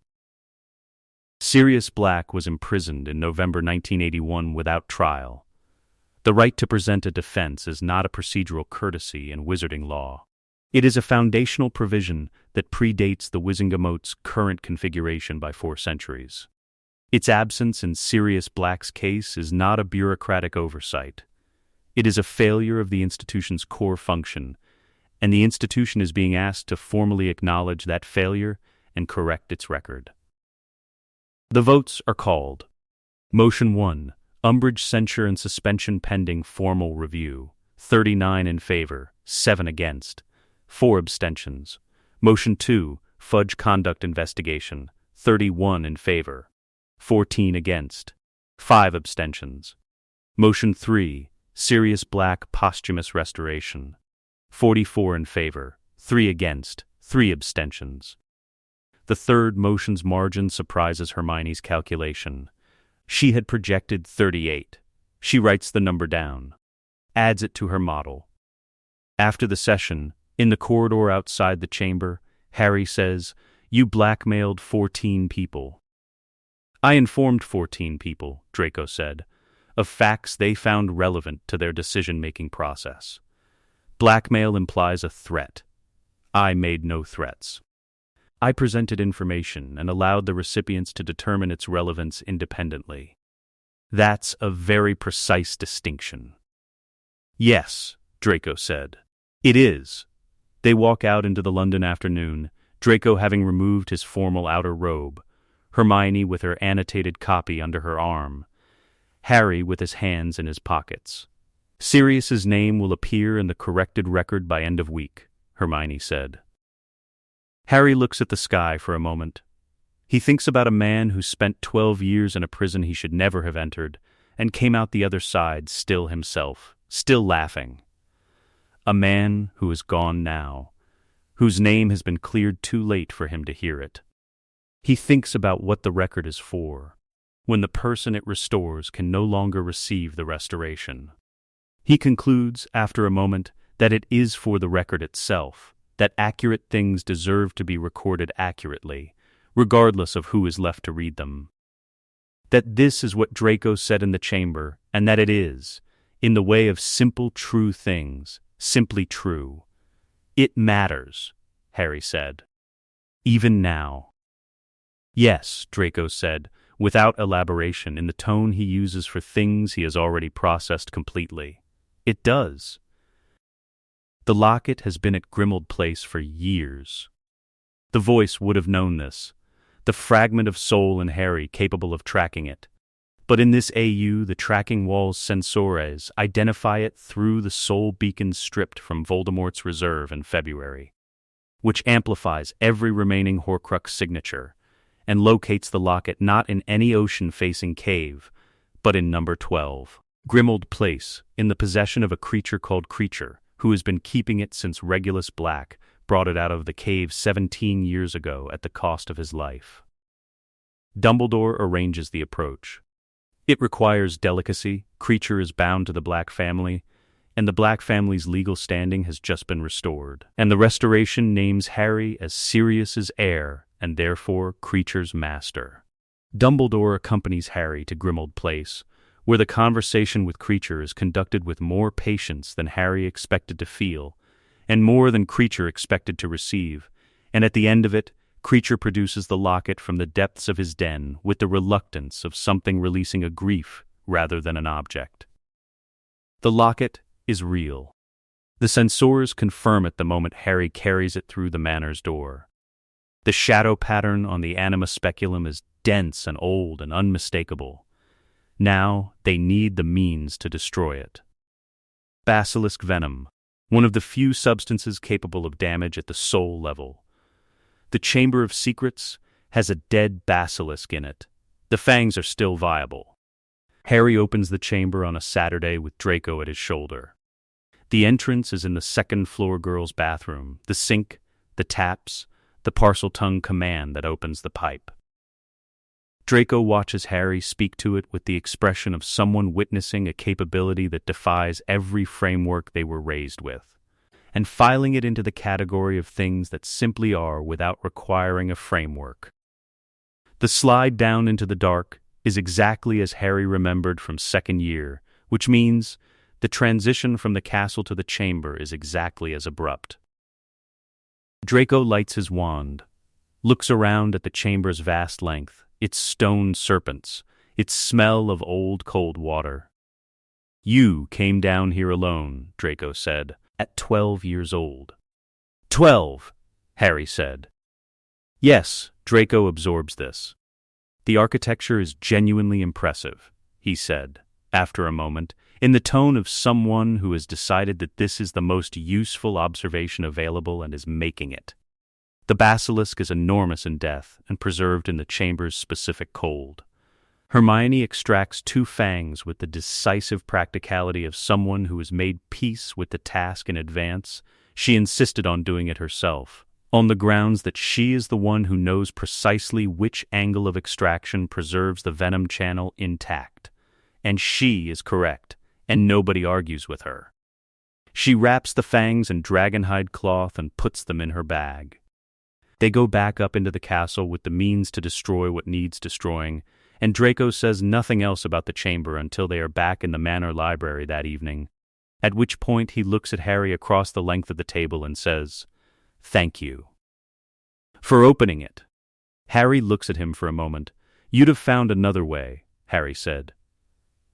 Sirius Black was imprisoned in November 1981 without trial. The right to present a defense is not a procedural courtesy in wizarding law. It is a foundational provision that predates the Wizengamot's current configuration by 4 centuries. Its absence in Sirius Black's case is not a bureaucratic oversight. It is a failure of the institution's core function, and the institution is being asked to formally acknowledge that failure and correct its record. The votes are called. Motion 1. Umbridge censure and suspension pending formal review. 39 in favor, 7 against, 4 abstentions. Motion 2. Fudge conduct investigation. 31 in favor, 14 against, 5 abstentions. Motion 3. Sirius Black posthumous restoration. 44 in favor, 3 against, 3 abstentions. The third motion's margin surprises Hermione's calculation. She had projected 38. She writes the number down, adds it to her model. After the session, in the corridor outside the chamber, Harry says, "You blackmailed 14 people." "I informed 14 people," Draco said, "of facts they found relevant to their decision-making process. Blackmail implies a threat. I made no threats. I presented information and allowed the recipients to determine its relevance independently. That's a very precise distinction." "Yes," Draco said. "It is." They walk out into the London afternoon, Draco having removed his formal outer robe, Hermione with her annotated copy under her arm, Harry with his hands in his pockets. "Sirius's name will appear in the corrected record by end of week," Hermione said. Harry looks at the sky for a moment. He thinks about a man who spent 12 years in a prison he should never have entered, and came out the other side still himself, still laughing. A man who is gone now, whose name has been cleared too late for him to hear it. He thinks about what the record is for, when the person it restores can no longer receive the restoration. He concludes, after a moment, that it is for the record itself, that accurate things deserve to be recorded accurately, regardless of who is left to read them. That this is what Draco said in the chamber, and that it is, in the way of simple, true things, simply true. "It matters," Harry said. "Even now." "Yes," Draco said, without elaboration in the tone he uses for things he has already processed completely. "It does. The locket has been at Grimmauld Place for years." The voice would have known this, the fragment of soul in Harry capable of tracking it. But in this AU, the tracking wall's sensores identify it through the soul beacon stripped from Voldemort's reserve in February, which amplifies every remaining Horcrux signature, and locates the locket not in any ocean-facing cave, but in number 12. Grimmauld Place, in the possession of a creature called Creature, who has been keeping it since Regulus Black brought it out of the cave 17 years ago at the cost of his life. Dumbledore arranges the approach. It requires delicacy, Creature is bound to the Black family, and the Black family's legal standing has just been restored. And the restoration names Harry as Sirius's heir, and therefore Creature's master. Dumbledore accompanies Harry to Grimmauld Place, where the conversation with Creature is conducted with more patience than Harry expected to feel, and more than Creature expected to receive, and at the end of it, Creature produces the locket from the depths of his den with the reluctance of something releasing a grief rather than an object. The locket is real. The censors confirm it the moment Harry carries it through the manor's door. The shadow pattern on the anima speculum is dense and old and unmistakable. Now they need the means to destroy it. Basilisk venom, one of the few substances capable of damage at the soul level. The Chamber of Secrets has a dead basilisk in it. The fangs are still viable. Harry opens the chamber on a Saturday with Draco at his shoulder. The entrance is in the second-floor girls' bathroom, the sink, the taps, the parcel-tongue command that opens the pipe. Draco watches Harry speak to it with the expression of someone witnessing a capability that defies every framework they were raised with, and filing it into the category of things that simply are without requiring a framework. The slide down into the dark is exactly as Harry remembered from second year, which means the transition from the castle to the chamber is exactly as abrupt. Draco lights his wand, looks around at the chamber's vast length, its stone serpents, its smell of old cold water. "You came down here alone," Draco said, "at 12 years old." 12, Harry said. Yes, Draco absorbs this. The architecture is genuinely impressive, he said, after a moment, in the tone of someone who has decided that this is the most useful observation available and is making it. The basilisk is enormous in depth and preserved in the chamber's specific cold. Hermione extracts 2 fangs with the decisive practicality of someone who has made peace with the task in advance. She insisted on doing it herself, on the grounds that she is the one who knows precisely which angle of extraction preserves the venom channel intact. And she is correct, and nobody argues with her. She wraps the fangs in dragonhide cloth and puts them in her bag. They go back up into the castle with the means to destroy what needs destroying, and Draco says nothing else about the chamber until they are back in the manor library that evening, at which point he looks at Harry across the length of the table and says, "Thank you for opening it." Harry looks at him for a moment. "You'd have found another way," Harry said.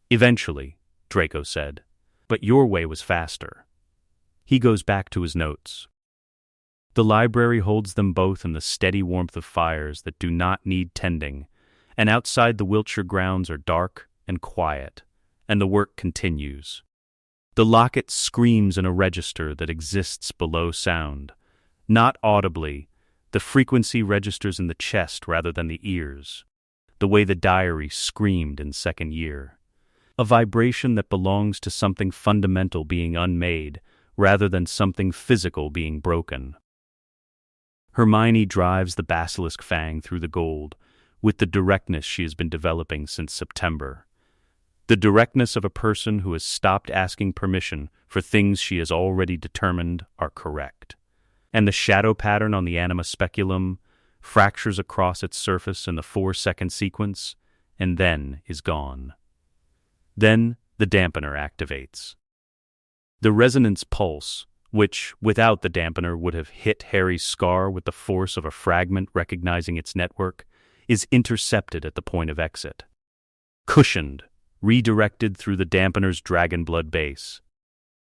"Eventually," Draco said, "but your way was faster." He goes back to his notes. The library holds them both in the steady warmth of fires that do not need tending, and outside the Wiltshire grounds are dark and quiet, and the work continues. The locket screams in a register that exists below sound. Not audibly, the frequency registers in the chest rather than the ears, the way the diary screamed in second year. A vibration that belongs to something fundamental being unmade rather than something physical being broken. Hermione drives the basilisk fang through the gold with the directness she has been developing since September. The directness of a person who has stopped asking permission for things she has already determined are correct. And the shadow pattern on the anima speculum fractures across its surface in the 4-second sequence and then is gone. Then the dampener activates. The resonance pulse, which, without the dampener, would have hit Harry's scar with the force of a fragment recognizing its network, is intercepted at the point of exit. Cushioned, redirected through the dampener's dragon blood base,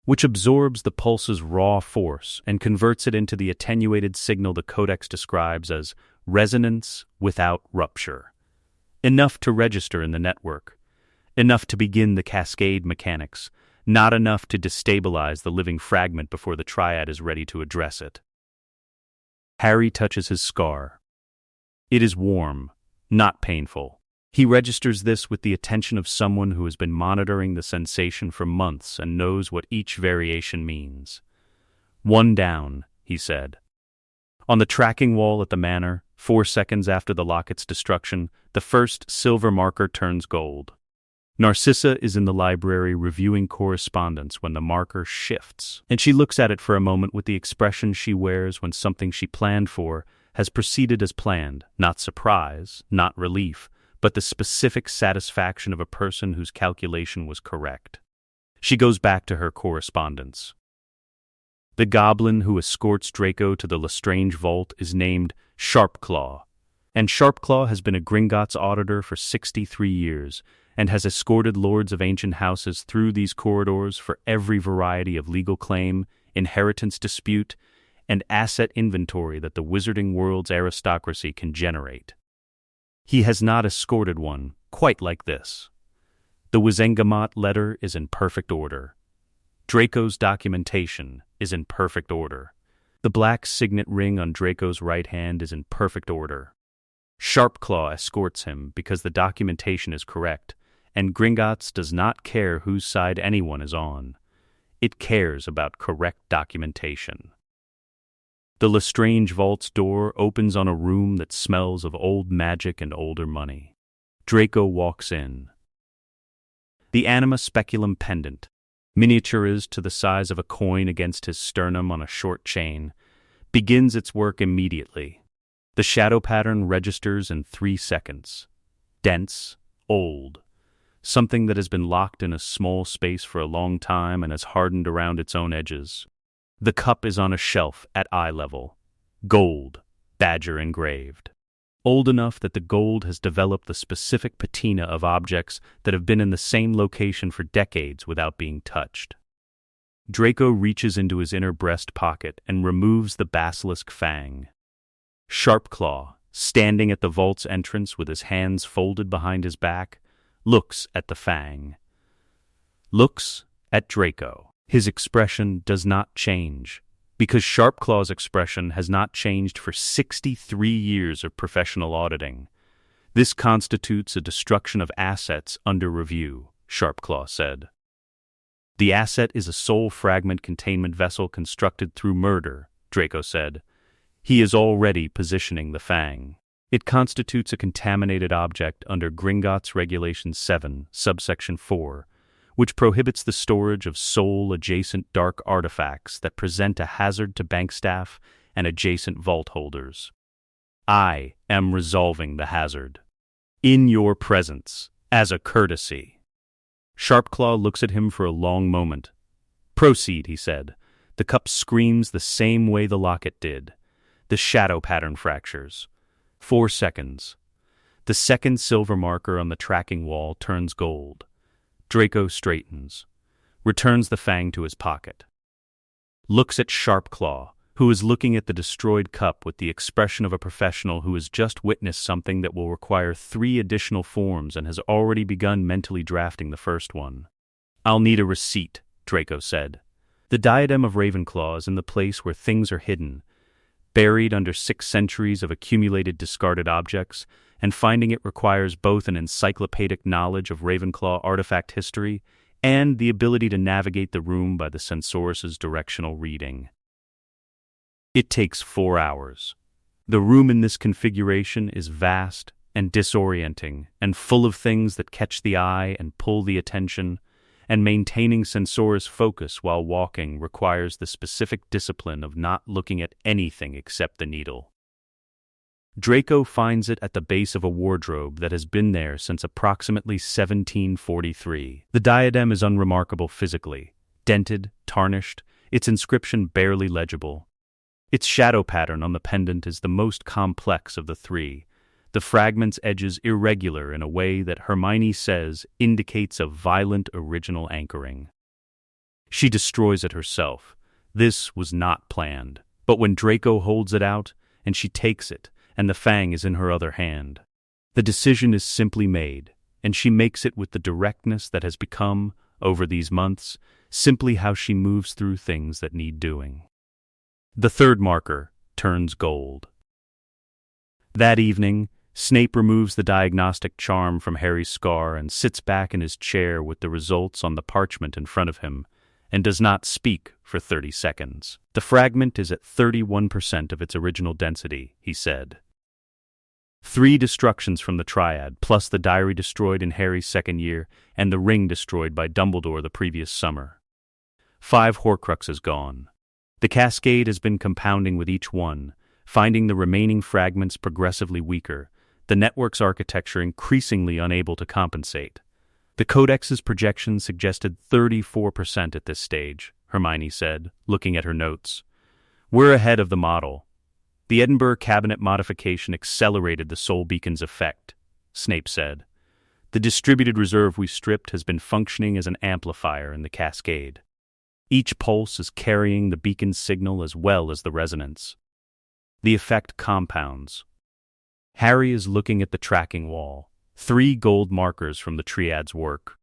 which absorbs the pulse's raw force and converts it into the attenuated signal the Codex describes as resonance without rupture. Enough to register in the network, enough to begin the cascade mechanics, not enough to destabilize the living fragment before the triad is ready to address it. Harry touches his scar. It is warm, not painful. He registers this with the attention of someone who has been monitoring the sensation for months and knows what each variation means. 1 down, he said. On the tracking wall at the manor, 4 seconds after the locket's destruction, the first silver marker turns gold. Narcissa is in the library reviewing correspondence when the marker shifts, and she looks at it for a moment with the expression she wears when something she planned for has proceeded as planned, not surprise, not relief, but the specific satisfaction of a person whose calculation was correct. She goes back to her correspondence. The goblin who escorts Draco to the Lestrange vault is named Sharpclaw, and Sharpclaw has been a Gringotts auditor for 63 years, and has escorted lords of ancient houses through these corridors for every variety of legal claim, inheritance dispute, and asset inventory that the wizarding world's aristocracy can generate. He has not escorted one quite like this. The Wizengamot letter is in perfect order. Draco's documentation is in perfect order. The black signet ring on Draco's right hand is in perfect order. Sharpclaw escorts him because the documentation is correct, and Gringotts does not care whose side anyone is on. It cares about correct documentation. The Lestrange Vault's door opens on a room that smells of old magic and older money. Draco walks in. The Anima Speculum pendant, miniaturized to the size of a coin against his sternum on a short chain, begins its work immediately. The shadow pattern registers in 3 seconds. Dense, old, something that has been locked in a small space for a long time and has hardened around its own edges. The cup is on a shelf at eye level. Gold, badger engraved. Old enough that the gold has developed the specific patina of objects that have been in the same location for decades without being touched. Draco reaches into his inner breast pocket and removes the basilisk fang. Sharpclaw, standing at the vault's entrance with his hands folded behind his back, looks at the fang. Looks at Draco. His expression does not change, because Sharpclaw's expression has not changed for 63 years of professional auditing. This constitutes a destruction of assets under review, Sharpclaw said. The asset is a soul fragment containment vessel constructed through murder, Draco said. He is already positioning the fang. It constitutes a contaminated object under Gringotts Regulation 7, subsection 4, which prohibits the storage of soul-adjacent dark artifacts that present a hazard to bank staff and adjacent vault holders. I am resolving the hazard. In your presence, as a courtesy. Sharpclaw looks at him for a long moment. Proceed, he said. The cup screams the same way the locket did. The shadow pattern fractures. 4 seconds. The second silver marker on the tracking wall turns gold. Draco straightens, returns the fang to his pocket. Looks at Sharpclaw, who is looking at the destroyed cup with the expression of a professional who has just witnessed something that will require 3 additional forms and has already begun mentally drafting the first one. I'll need a receipt, Draco said. The diadem of Ravenclaw is in the place where things are hidden, buried under 6 centuries of accumulated discarded objects, and finding it requires both an encyclopedic knowledge of Ravenclaw artifact history and the ability to navigate the room by the Censorus's directional reading. It takes 4 hours. The room in this configuration is vast and disorienting and full of things that catch the eye and pull the attention, and maintaining Censorus focus while walking requires the specific discipline of not looking at anything except the needle. Draco finds it at the base of a wardrobe that has been there since approximately 1743. The diadem is unremarkable physically, dented, tarnished, its inscription barely legible. Its shadow pattern on the pendant is the most complex of the 3, the fragment's edges irregular in a way that Hermione says indicates a violent original anchoring. She destroys it herself. This was not planned, but when Draco holds it out, and she takes it, and the fang is in her other hand, the decision is simply made, and she makes it with the directness that has become, over these months, simply how she moves through things that need doing. The third marker turns gold. That evening, Snape removes the diagnostic charm from Harry's scar and sits back in his chair with the results on the parchment in front of him, and does not speak for 30 seconds. The fragment is at 31% of its original density, he said. 3 destructions from the Triad, plus the diary destroyed in Harry's second year and the ring destroyed by Dumbledore the previous summer. 5 Horcruxes gone. The cascade has been compounding with each one, finding the remaining fragments progressively weaker, the network's architecture increasingly unable to compensate. The Codex's projections suggested 34% at this stage, Hermione said, looking at her notes. We're ahead of the model. The Edinburgh cabinet modification accelerated the Soul Beacon's effect, Snape said. The distributed reserve we stripped has been functioning as an amplifier in the cascade. Each pulse is carrying the beacon's signal as well as the resonance. The effect compounds. Harry is looking at the tracking wall. 3 gold markers from the Triad's work.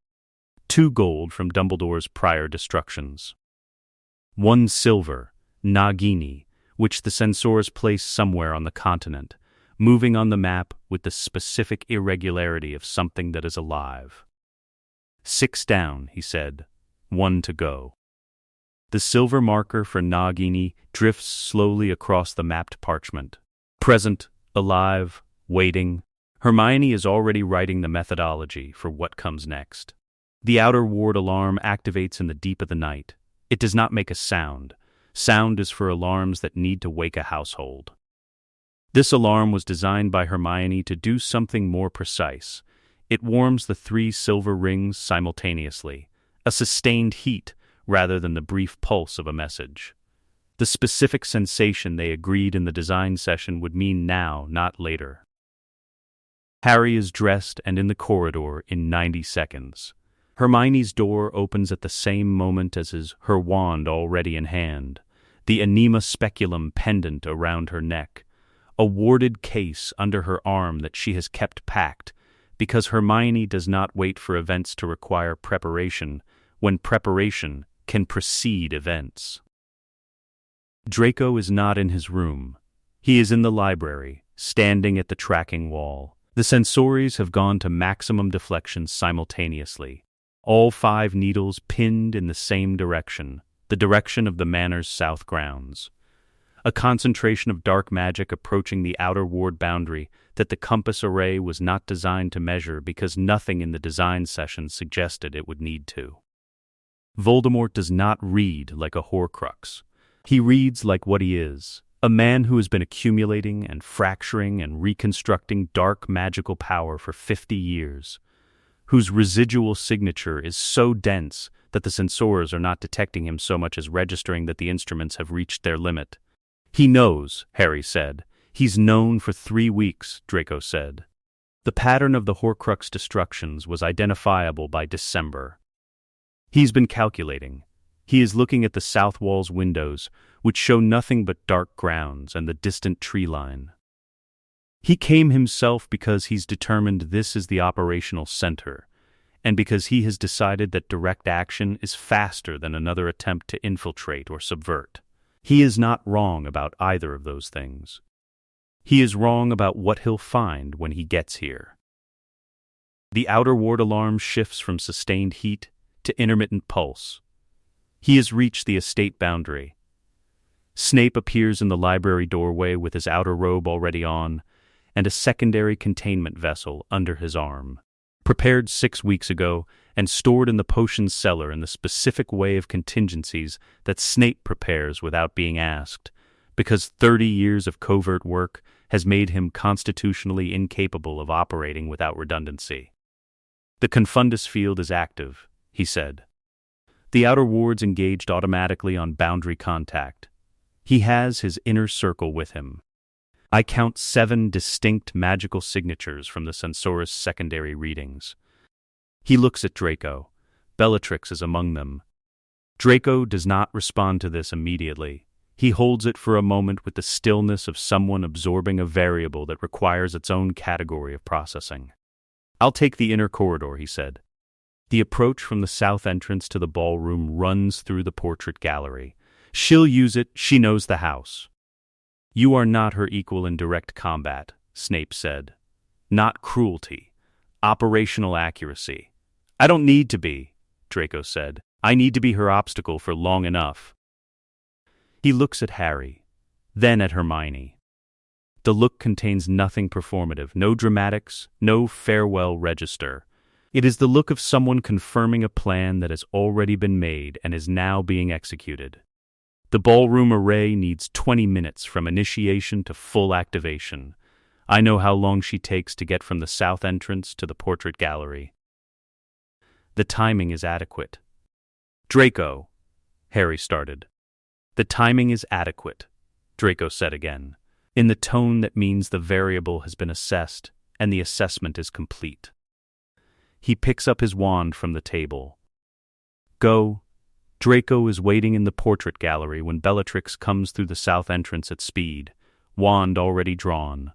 2 gold from Dumbledore's prior destructions. 1 silver, Nagini, which the censors placed somewhere on the continent, moving on the map with the specific irregularity of something that is alive. 6 down, he said. 1 to go. The silver marker for Nagini drifts slowly across the mapped parchment. Present, alive, waiting. Hermione is already writing the methodology for what comes next. The outer ward alarm activates in the deep of the night. It does not make a sound. Sound is for alarms that need to wake a household. This alarm was designed by Hermione to do something more precise. It warms the 3 silver rings simultaneously, a sustained heat rather than the brief pulse of a message. The specific sensation they agreed in the design session would mean now, not later. Harry is dressed and in the corridor in 90 seconds. Hermione's door opens at the same moment as her wand already in hand, the anima speculum pendant around her neck, a warded case under her arm that she has kept packed, because Hermione does not wait for events to require preparation, when preparation can precede events. Draco is not in his room. He is in the library, standing at the tracking wall. The censores have gone to maximum deflection simultaneously. All 5 needles pinned in the same direction, the direction of the manor's south grounds. A concentration of dark magic approaching the outer ward boundary that the compass array was not designed to measure because nothing in the design session suggested it would need to. Voldemort does not read like a Horcrux. He reads like what he is, a man who has been accumulating and fracturing and reconstructing dark magical power for 50 years. Whose residual signature is so dense that the censors are not detecting him so much as registering that the instruments have reached their limit. He knows, Harry said. He's known for 3 weeks, Draco said. The pattern of the Horcrux destructions was identifiable by December. He's been calculating. He is looking at the south wall's windows, which show nothing but dark grounds and the distant tree line. He came himself because he's determined this is the operational center, and because he has decided that direct action is faster than another attempt to infiltrate or subvert. He is not wrong about either of those things. He is wrong about what he'll find when he gets here. The outer ward alarm shifts from sustained heat to intermittent pulse. He has reached the estate boundary. Snape appears in the library doorway with his outer robe already on, and a secondary containment vessel under his arm. Prepared 6 weeks ago and stored in the potions cellar in the specific way of contingencies that Snape prepares without being asked, because 30 years of covert work has made him constitutionally incapable of operating without redundancy. The confundus field is active, he said. The outer wards engaged automatically on boundary contact. He has his inner circle with him. I count 7 distinct magical signatures from the Censor's secondary readings. He looks at Draco. Bellatrix is among them. Draco does not respond to this immediately. He holds it for a moment with the stillness of someone absorbing a variable that requires its own category of processing. I'll take the inner corridor, he said. The approach from the south entrance to the ballroom runs through the portrait gallery. She'll use it, she knows the house. You are not her equal in direct combat, Snape said. Not cruelty. Operational accuracy. I don't need to be, Draco said. I need to be her obstacle for long enough. He looks at Harry, then at Hermione. The look contains nothing performative, no dramatics, no farewell register. It is the look of someone confirming a plan that has already been made and is now being executed. The ballroom array needs 20 minutes from initiation to full activation. I know how long she takes to get from the south entrance to the portrait gallery. The timing is adequate. Draco, Harry started. The timing is adequate, Draco said again, in the tone that means the variable has been assessed and the assessment is complete. He picks up his wand from the table. Go. Draco is waiting in the portrait gallery when Bellatrix comes through the south entrance at speed, wand already drawn.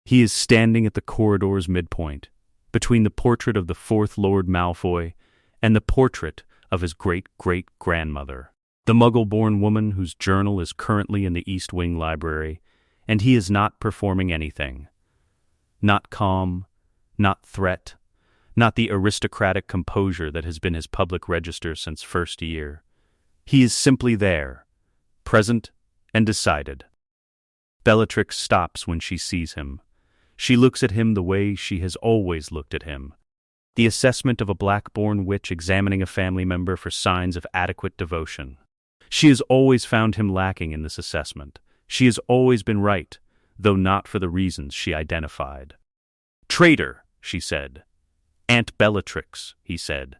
He is standing at the corridor's midpoint, between the portrait of the 4th Lord Malfoy and the portrait of his great-great-grandmother. The Muggle-born woman whose journal is currently in the East Wing Library, and he is not performing anything. Not calm, not threat, not the aristocratic composure that has been his public register since first year. He is simply there, present and decided. Bellatrix stops when she sees him. She looks at him the way she has always looked at him. The assessment of a black-born witch examining a family member for signs of adequate devotion. She has always found him lacking in this assessment. She has always been right, though not for the reasons she identified. "Traitor," she said. "Aunt Bellatrix," he said.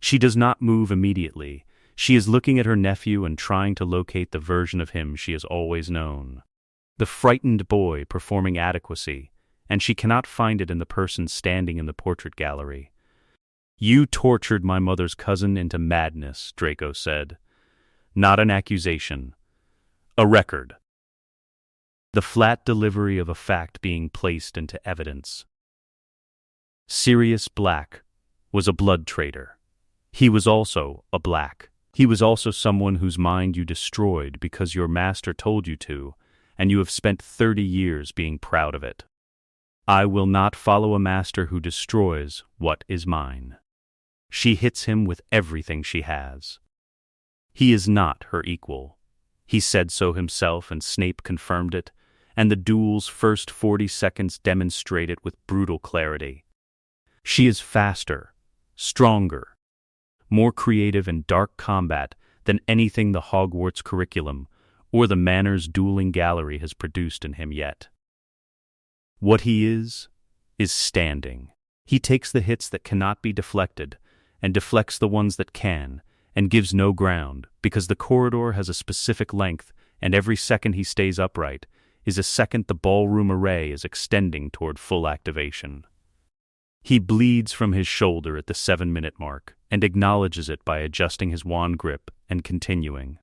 She does not move immediately. She is looking at her nephew and trying to locate the version of him she has always known. The frightened boy performing adequacy, and she cannot find it in the person standing in the portrait gallery. "You tortured my mother's cousin into madness," Draco said. "Not an accusation. A record." The flat delivery of a fact being placed into evidence. Sirius Black was a blood traitor. He was also a Black. He was also someone whose mind you destroyed because your master told you to, and you have spent 30 years being proud of it. I will not follow a master who destroys what is mine. She hits him with everything she has. He is not her equal. He said so himself, and Snape confirmed it, and the duel's first 40 seconds demonstrate it with brutal clarity. She is faster, stronger, more creative in dark combat than anything the Hogwarts curriculum or the Manor's dueling gallery has produced in him yet. What he is standing. He takes the hits that cannot be deflected, and deflects the ones that can, and gives no ground, because the corridor has a specific length, and every second he stays upright is a second the ballroom array is extending toward full activation. He bleeds from his shoulder at the 7-minute mark, and acknowledges it by adjusting his wand grip and continuing.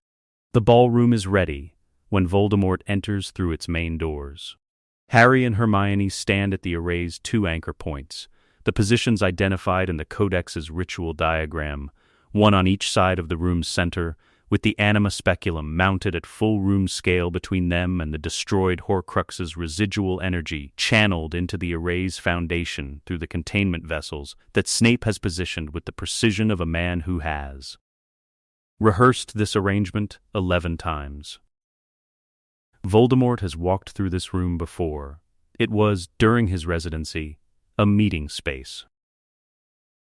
The ballroom is ready when Voldemort enters through its main doors. Harry and Hermione stand at the array's 2 anchor points, the positions identified in the Codex's ritual diagram, one on each side of the room's center, with the anima speculum mounted at full room scale between them and the destroyed Horcrux's residual energy channeled into the array's foundation through the containment vessels that Snape has positioned with the precision of a man who has rehearsed this arrangement 11 times. Voldemort has walked through this room before. It was, during his residency, a meeting space.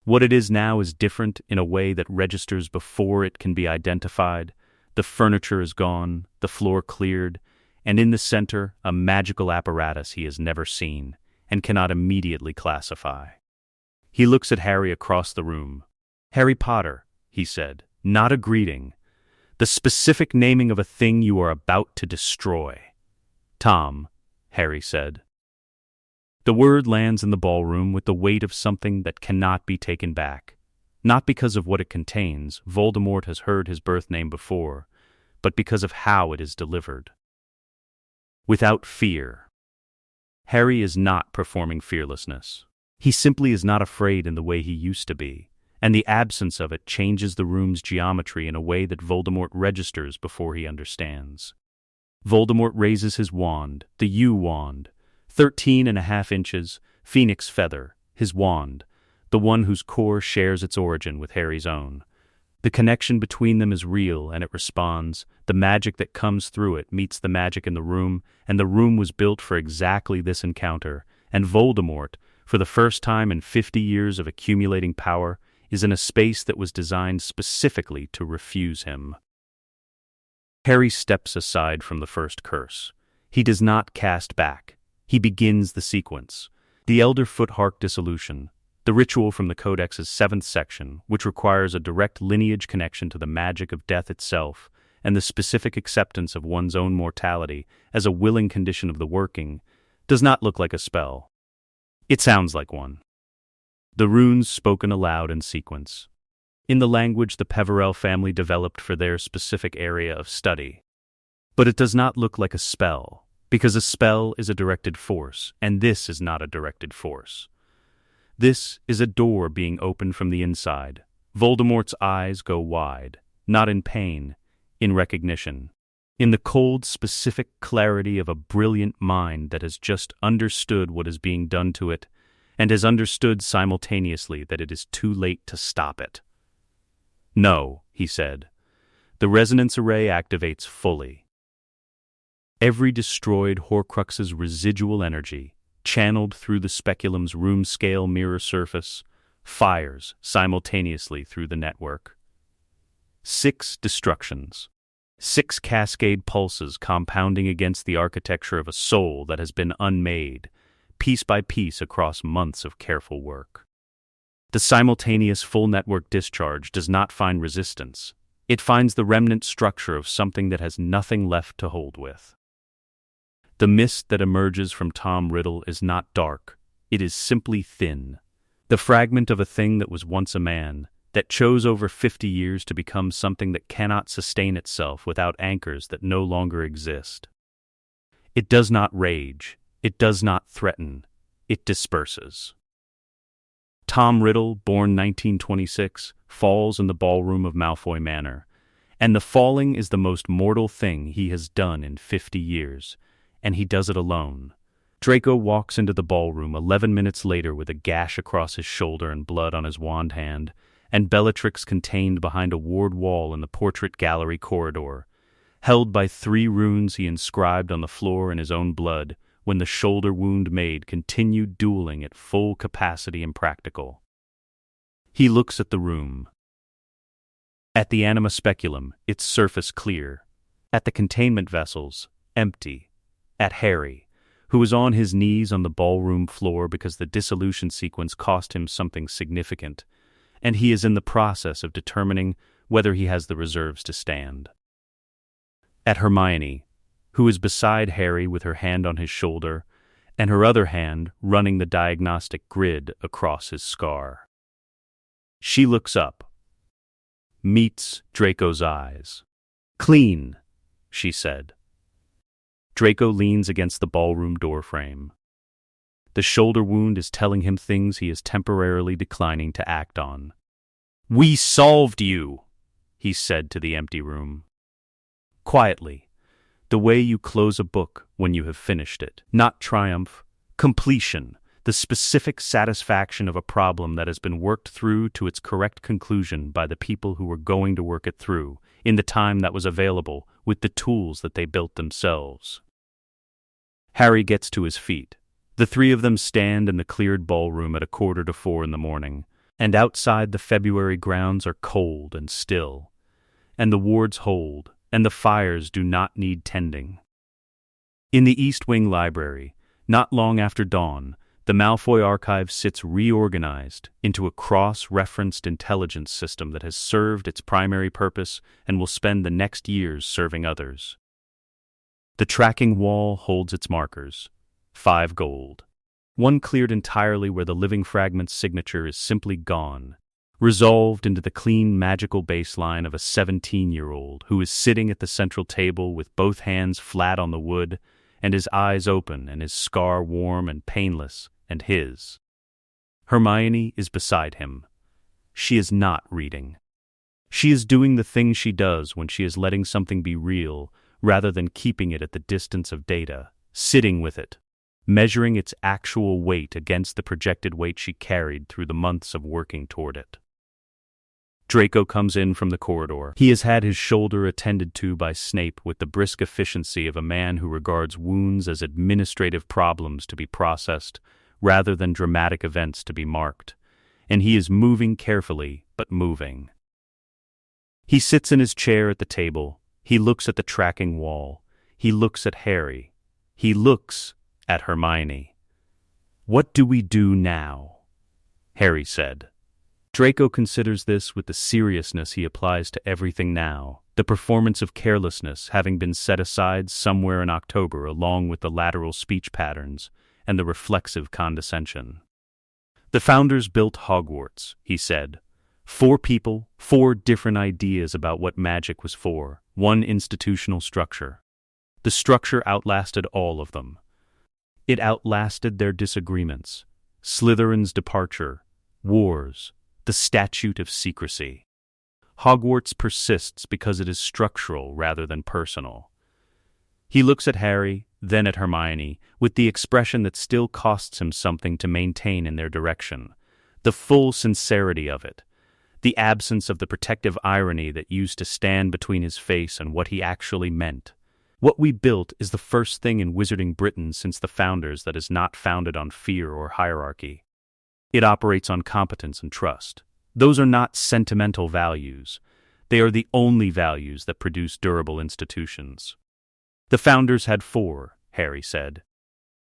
What it is now is different in a way that registers before it can be identified. The furniture is gone, the floor cleared, and in the center, a magical apparatus he has never seen and cannot immediately classify. He looks at Harry across the room. "Harry Potter," he said, "not a greeting. The specific naming of a thing you are about to destroy." "Tom," Harry said. The word lands in the ballroom with the weight of something that cannot be taken back. Not because of what it contains, Voldemort has heard his birth name before, but because of how it is delivered. Without fear. Harry is not performing fearlessness. He simply is not afraid in the way he used to be, and the absence of it changes the room's geometry in a way that Voldemort registers before he understands. Voldemort raises his wand, the U-wand, 13.5 inches, phoenix feather, his wand, the one whose core shares its origin with Harry's own. The connection between them is real, and it responds. The magic that comes through it meets the magic in the room, and the room was built for exactly this encounter, and Voldemort, for the first time in 50 years of accumulating power, is in a space that was designed specifically to refuse him. Harry steps aside from the first curse. He does not cast back. He begins the sequence. The Elder Foothark dissolution, the ritual from the Codex's 7th section, which requires a direct lineage connection to the magic of death itself, and the specific acceptance of one's own mortality as a willing condition of the working, does not look like a spell. It sounds like one. The runes spoken aloud in sequence, in the language the Peverell family developed for their specific area of study. But it does not look like a spell, because a spell is a directed force, and this is not a directed force. This is a door being opened from the inside. Voldemort's eyes go wide, not in pain, in recognition, in the cold, specific clarity of a brilliant mind that has just understood what is being done to it and has understood simultaneously that it is too late to stop it. "No," he said. The resonance array activates fully. Every destroyed Horcrux's residual energy, channeled through the speculum's room-scale mirror surface, fires simultaneously through the network. 6 destructions. 6 cascade pulses compounding against the architecture of a soul that has been unmade, piece by piece across months of careful work. The simultaneous full network discharge does not find resistance. It finds the remnant structure of something that has nothing left to hold with. The mist that emerges from Tom Riddle is not dark. It is simply thin. The fragment of a thing that was once a man, that chose over 50 years to become something that cannot sustain itself without anchors that no longer exist. It does not rage. It does not threaten. It disperses. Tom Riddle, born 1926, falls in the ballroom of Malfoy Manor, and the falling is the most mortal thing he has done in 50 years, and he does it alone. Draco walks into the ballroom 11 minutes later with a gash across his shoulder and blood on his wand hand, and Bellatrix contained behind a ward wall in the portrait gallery corridor, held by 3 runes he inscribed on the floor in his own blood when the shoulder wound maid continued dueling at full capacity impractical. He looks at the room. At the anima speculum, its surface clear. At the containment vessels, empty. At Harry, who is on his knees on the ballroom floor because the dissolution sequence cost him something significant, and he is in the process of determining whether he has the reserves to stand. At Hermione, who is beside Harry with her hand on his shoulder, and her other hand running the diagnostic grid across his scar. She looks up, meets Draco's eyes. "Clean," she said. Draco leans against the ballroom doorframe. The shoulder wound is telling him things he is temporarily declining to act on. "We solved you," he said to the empty room. Quietly, the way you close a book when you have finished it. Not triumph, completion, the specific satisfaction of a problem that has been worked through to its correct conclusion by the people who were going to work it through, in the time that was available, with the tools that they built themselves. Harry gets to his feet. The 3 of them stand in the cleared ballroom at 3:45 in the morning, and outside the February grounds are cold and still, and the wards hold, and the fires do not need tending. In the East Wing Library, not long after dawn, the Malfoy archive sits reorganized into a cross-referenced intelligence system that has served its primary purpose and will spend the next years serving others. The tracking wall holds its markers, 5 gold. 1 cleared entirely where the living fragment's signature is simply gone, resolved into the clean magical baseline of a 17-year-old who is sitting at the central table with both hands flat on the wood and his eyes open and his scar warm and painless and his. Hermione is beside him. She is not reading. She is doing the thing she does when she is letting something be real rather than keeping it at the distance of data, sitting with it, measuring its actual weight against the projected weight she carried through the months of working toward it. Draco comes in from the corridor. He has had his shoulder attended to by Snape with the brisk efficiency of a man who regards wounds as administrative problems to be processed rather than dramatic events to be marked, and he is moving carefully, but moving. He sits in his chair at the table. He looks at the tracking wall. He looks at Harry. He looks at Hermione. "What do we do now?" Harry said. Draco considers this with the seriousness he applies to everything now, the performance of carelessness having been set aside somewhere in October along with the lateral speech patterns and the reflexive condescension. "The founders built Hogwarts," he said. 4 people, 4 different ideas about what magic was for, 1 institutional structure. The structure outlasted all of them. It outlasted their disagreements, Slytherin's departure, wars, the statute of secrecy. Hogwarts persists because it is structural rather than personal. He looks at Harry, then at Hermione, with the expression that still costs him something to maintain in their direction. The full sincerity of it. The absence of the protective irony that used to stand between his face and what he actually meant. What we built is the first thing in Wizarding Britain since the founders that is not founded on fear or hierarchy. It operates on competence and trust. Those are not sentimental values. They are the only values that produce durable institutions. The founders had 4, Harry said.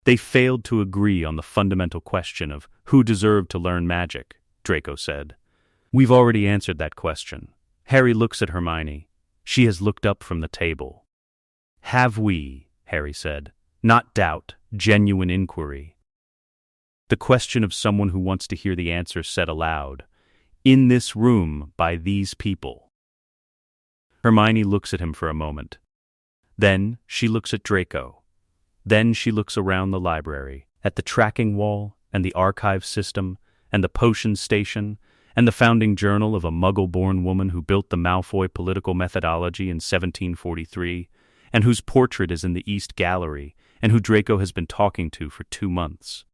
They failed to agree on the fundamental question of who deserved to learn magic, Draco said. We've already answered that question. Harry looks at Hermione. She has looked up from the table. Have we, Harry said. Not doubt, genuine inquiry. The question of someone who wants to hear the answer said aloud. In this room, by these people. Hermione looks at him for a moment. Then she looks at Draco. Then she looks around the library, at the tracking wall, and the archive system, and the potion station, and the founding journal of a Muggle-born woman who built the Malfoy political methodology in 1743, and whose portrait is in the East Gallery, and who Draco has been talking to for 2 months.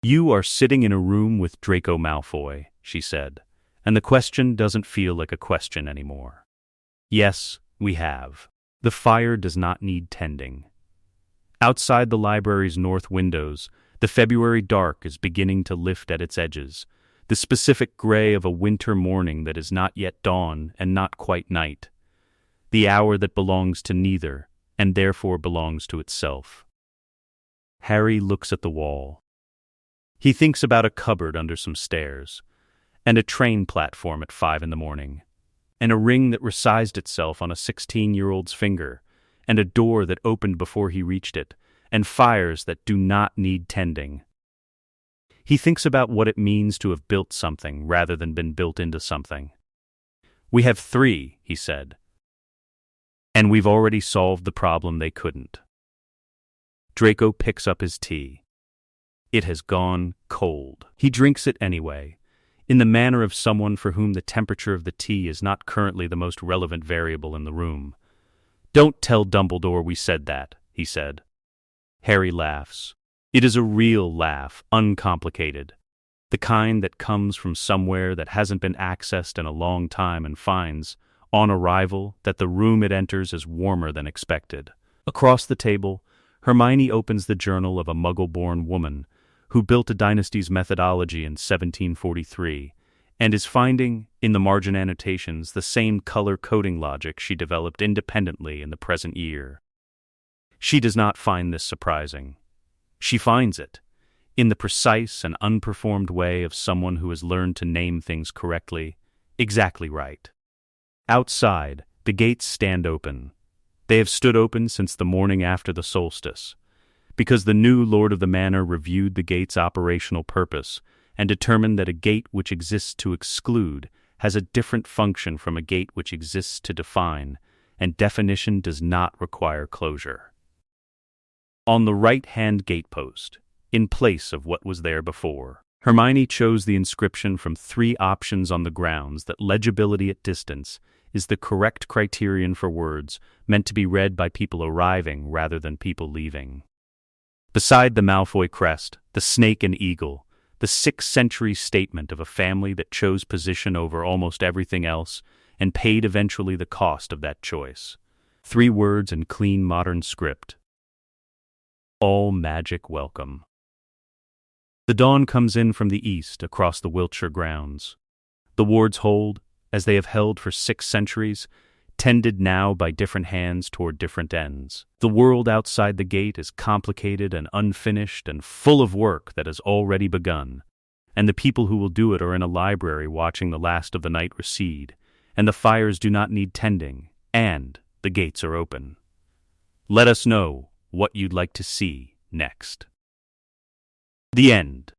You are sitting in a room with Draco Malfoy, she said, and the question doesn't feel like a question anymore. Yes, we have. The fire does not need tending. Outside the library's north windows, the February dark is beginning to lift at its edges, the specific gray of a winter morning that is not yet dawn and not quite night, the hour that belongs to neither and therefore belongs to itself. Harry looks at the wall. He thinks about a cupboard under some stairs, and a train platform at 5 a.m, and a ring that resized itself on a 16-year-old's finger, and a door that opened before he reached it, and fires that do not need tending. He thinks about what it means to have built something rather than been built into something. We have 3, he said, and we've already solved the problem they couldn't. Draco picks up his tea. It has gone cold. He drinks it anyway, in the manner of someone for whom the temperature of the tea is not currently the most relevant variable in the room. Don't tell Dumbledore we said that, he said. Harry laughs. It is a real laugh, uncomplicated. The kind that comes from somewhere that hasn't been accessed in a long time and finds, on arrival, that the room it enters is warmer than expected. Across the table, Hermione opens the journal of a Muggle-born woman who built a dynasty's methodology in 1743, and is finding, in the margin annotations, the same color-coding logic she developed independently in the present year. She does not find this surprising. She finds it, in the precise and unperformed way of someone who has learned to name things correctly, exactly right. Outside, the gates stand open. They have stood open since the morning after the solstice, because the new Lord of the Manor reviewed the gate's operational purpose and determined that a gate which exists to exclude has a different function from a gate which exists to define, and definition does not require closure. On the right-hand gatepost, in place of what was there before, Hermione chose the inscription from 3 options on the grounds that legibility at distance is the correct criterion for words meant to be read by people arriving rather than people leaving. Beside the Malfoy crest, the snake and eagle, the 6th century statement of a family that chose position over almost everything else and paid eventually the cost of that choice. 3 words in clean modern script. All magic welcome. The dawn comes in from the east across the Wiltshire grounds. The wards hold, as they have held for 6 centuries, tended now by different hands toward different ends. The world outside the gate is complicated and unfinished and full of work that has already begun, and the people who will do it are in a library watching the last of the night recede, and the fires do not need tending, and the gates are open. Let us know what you'd like to see next. The end.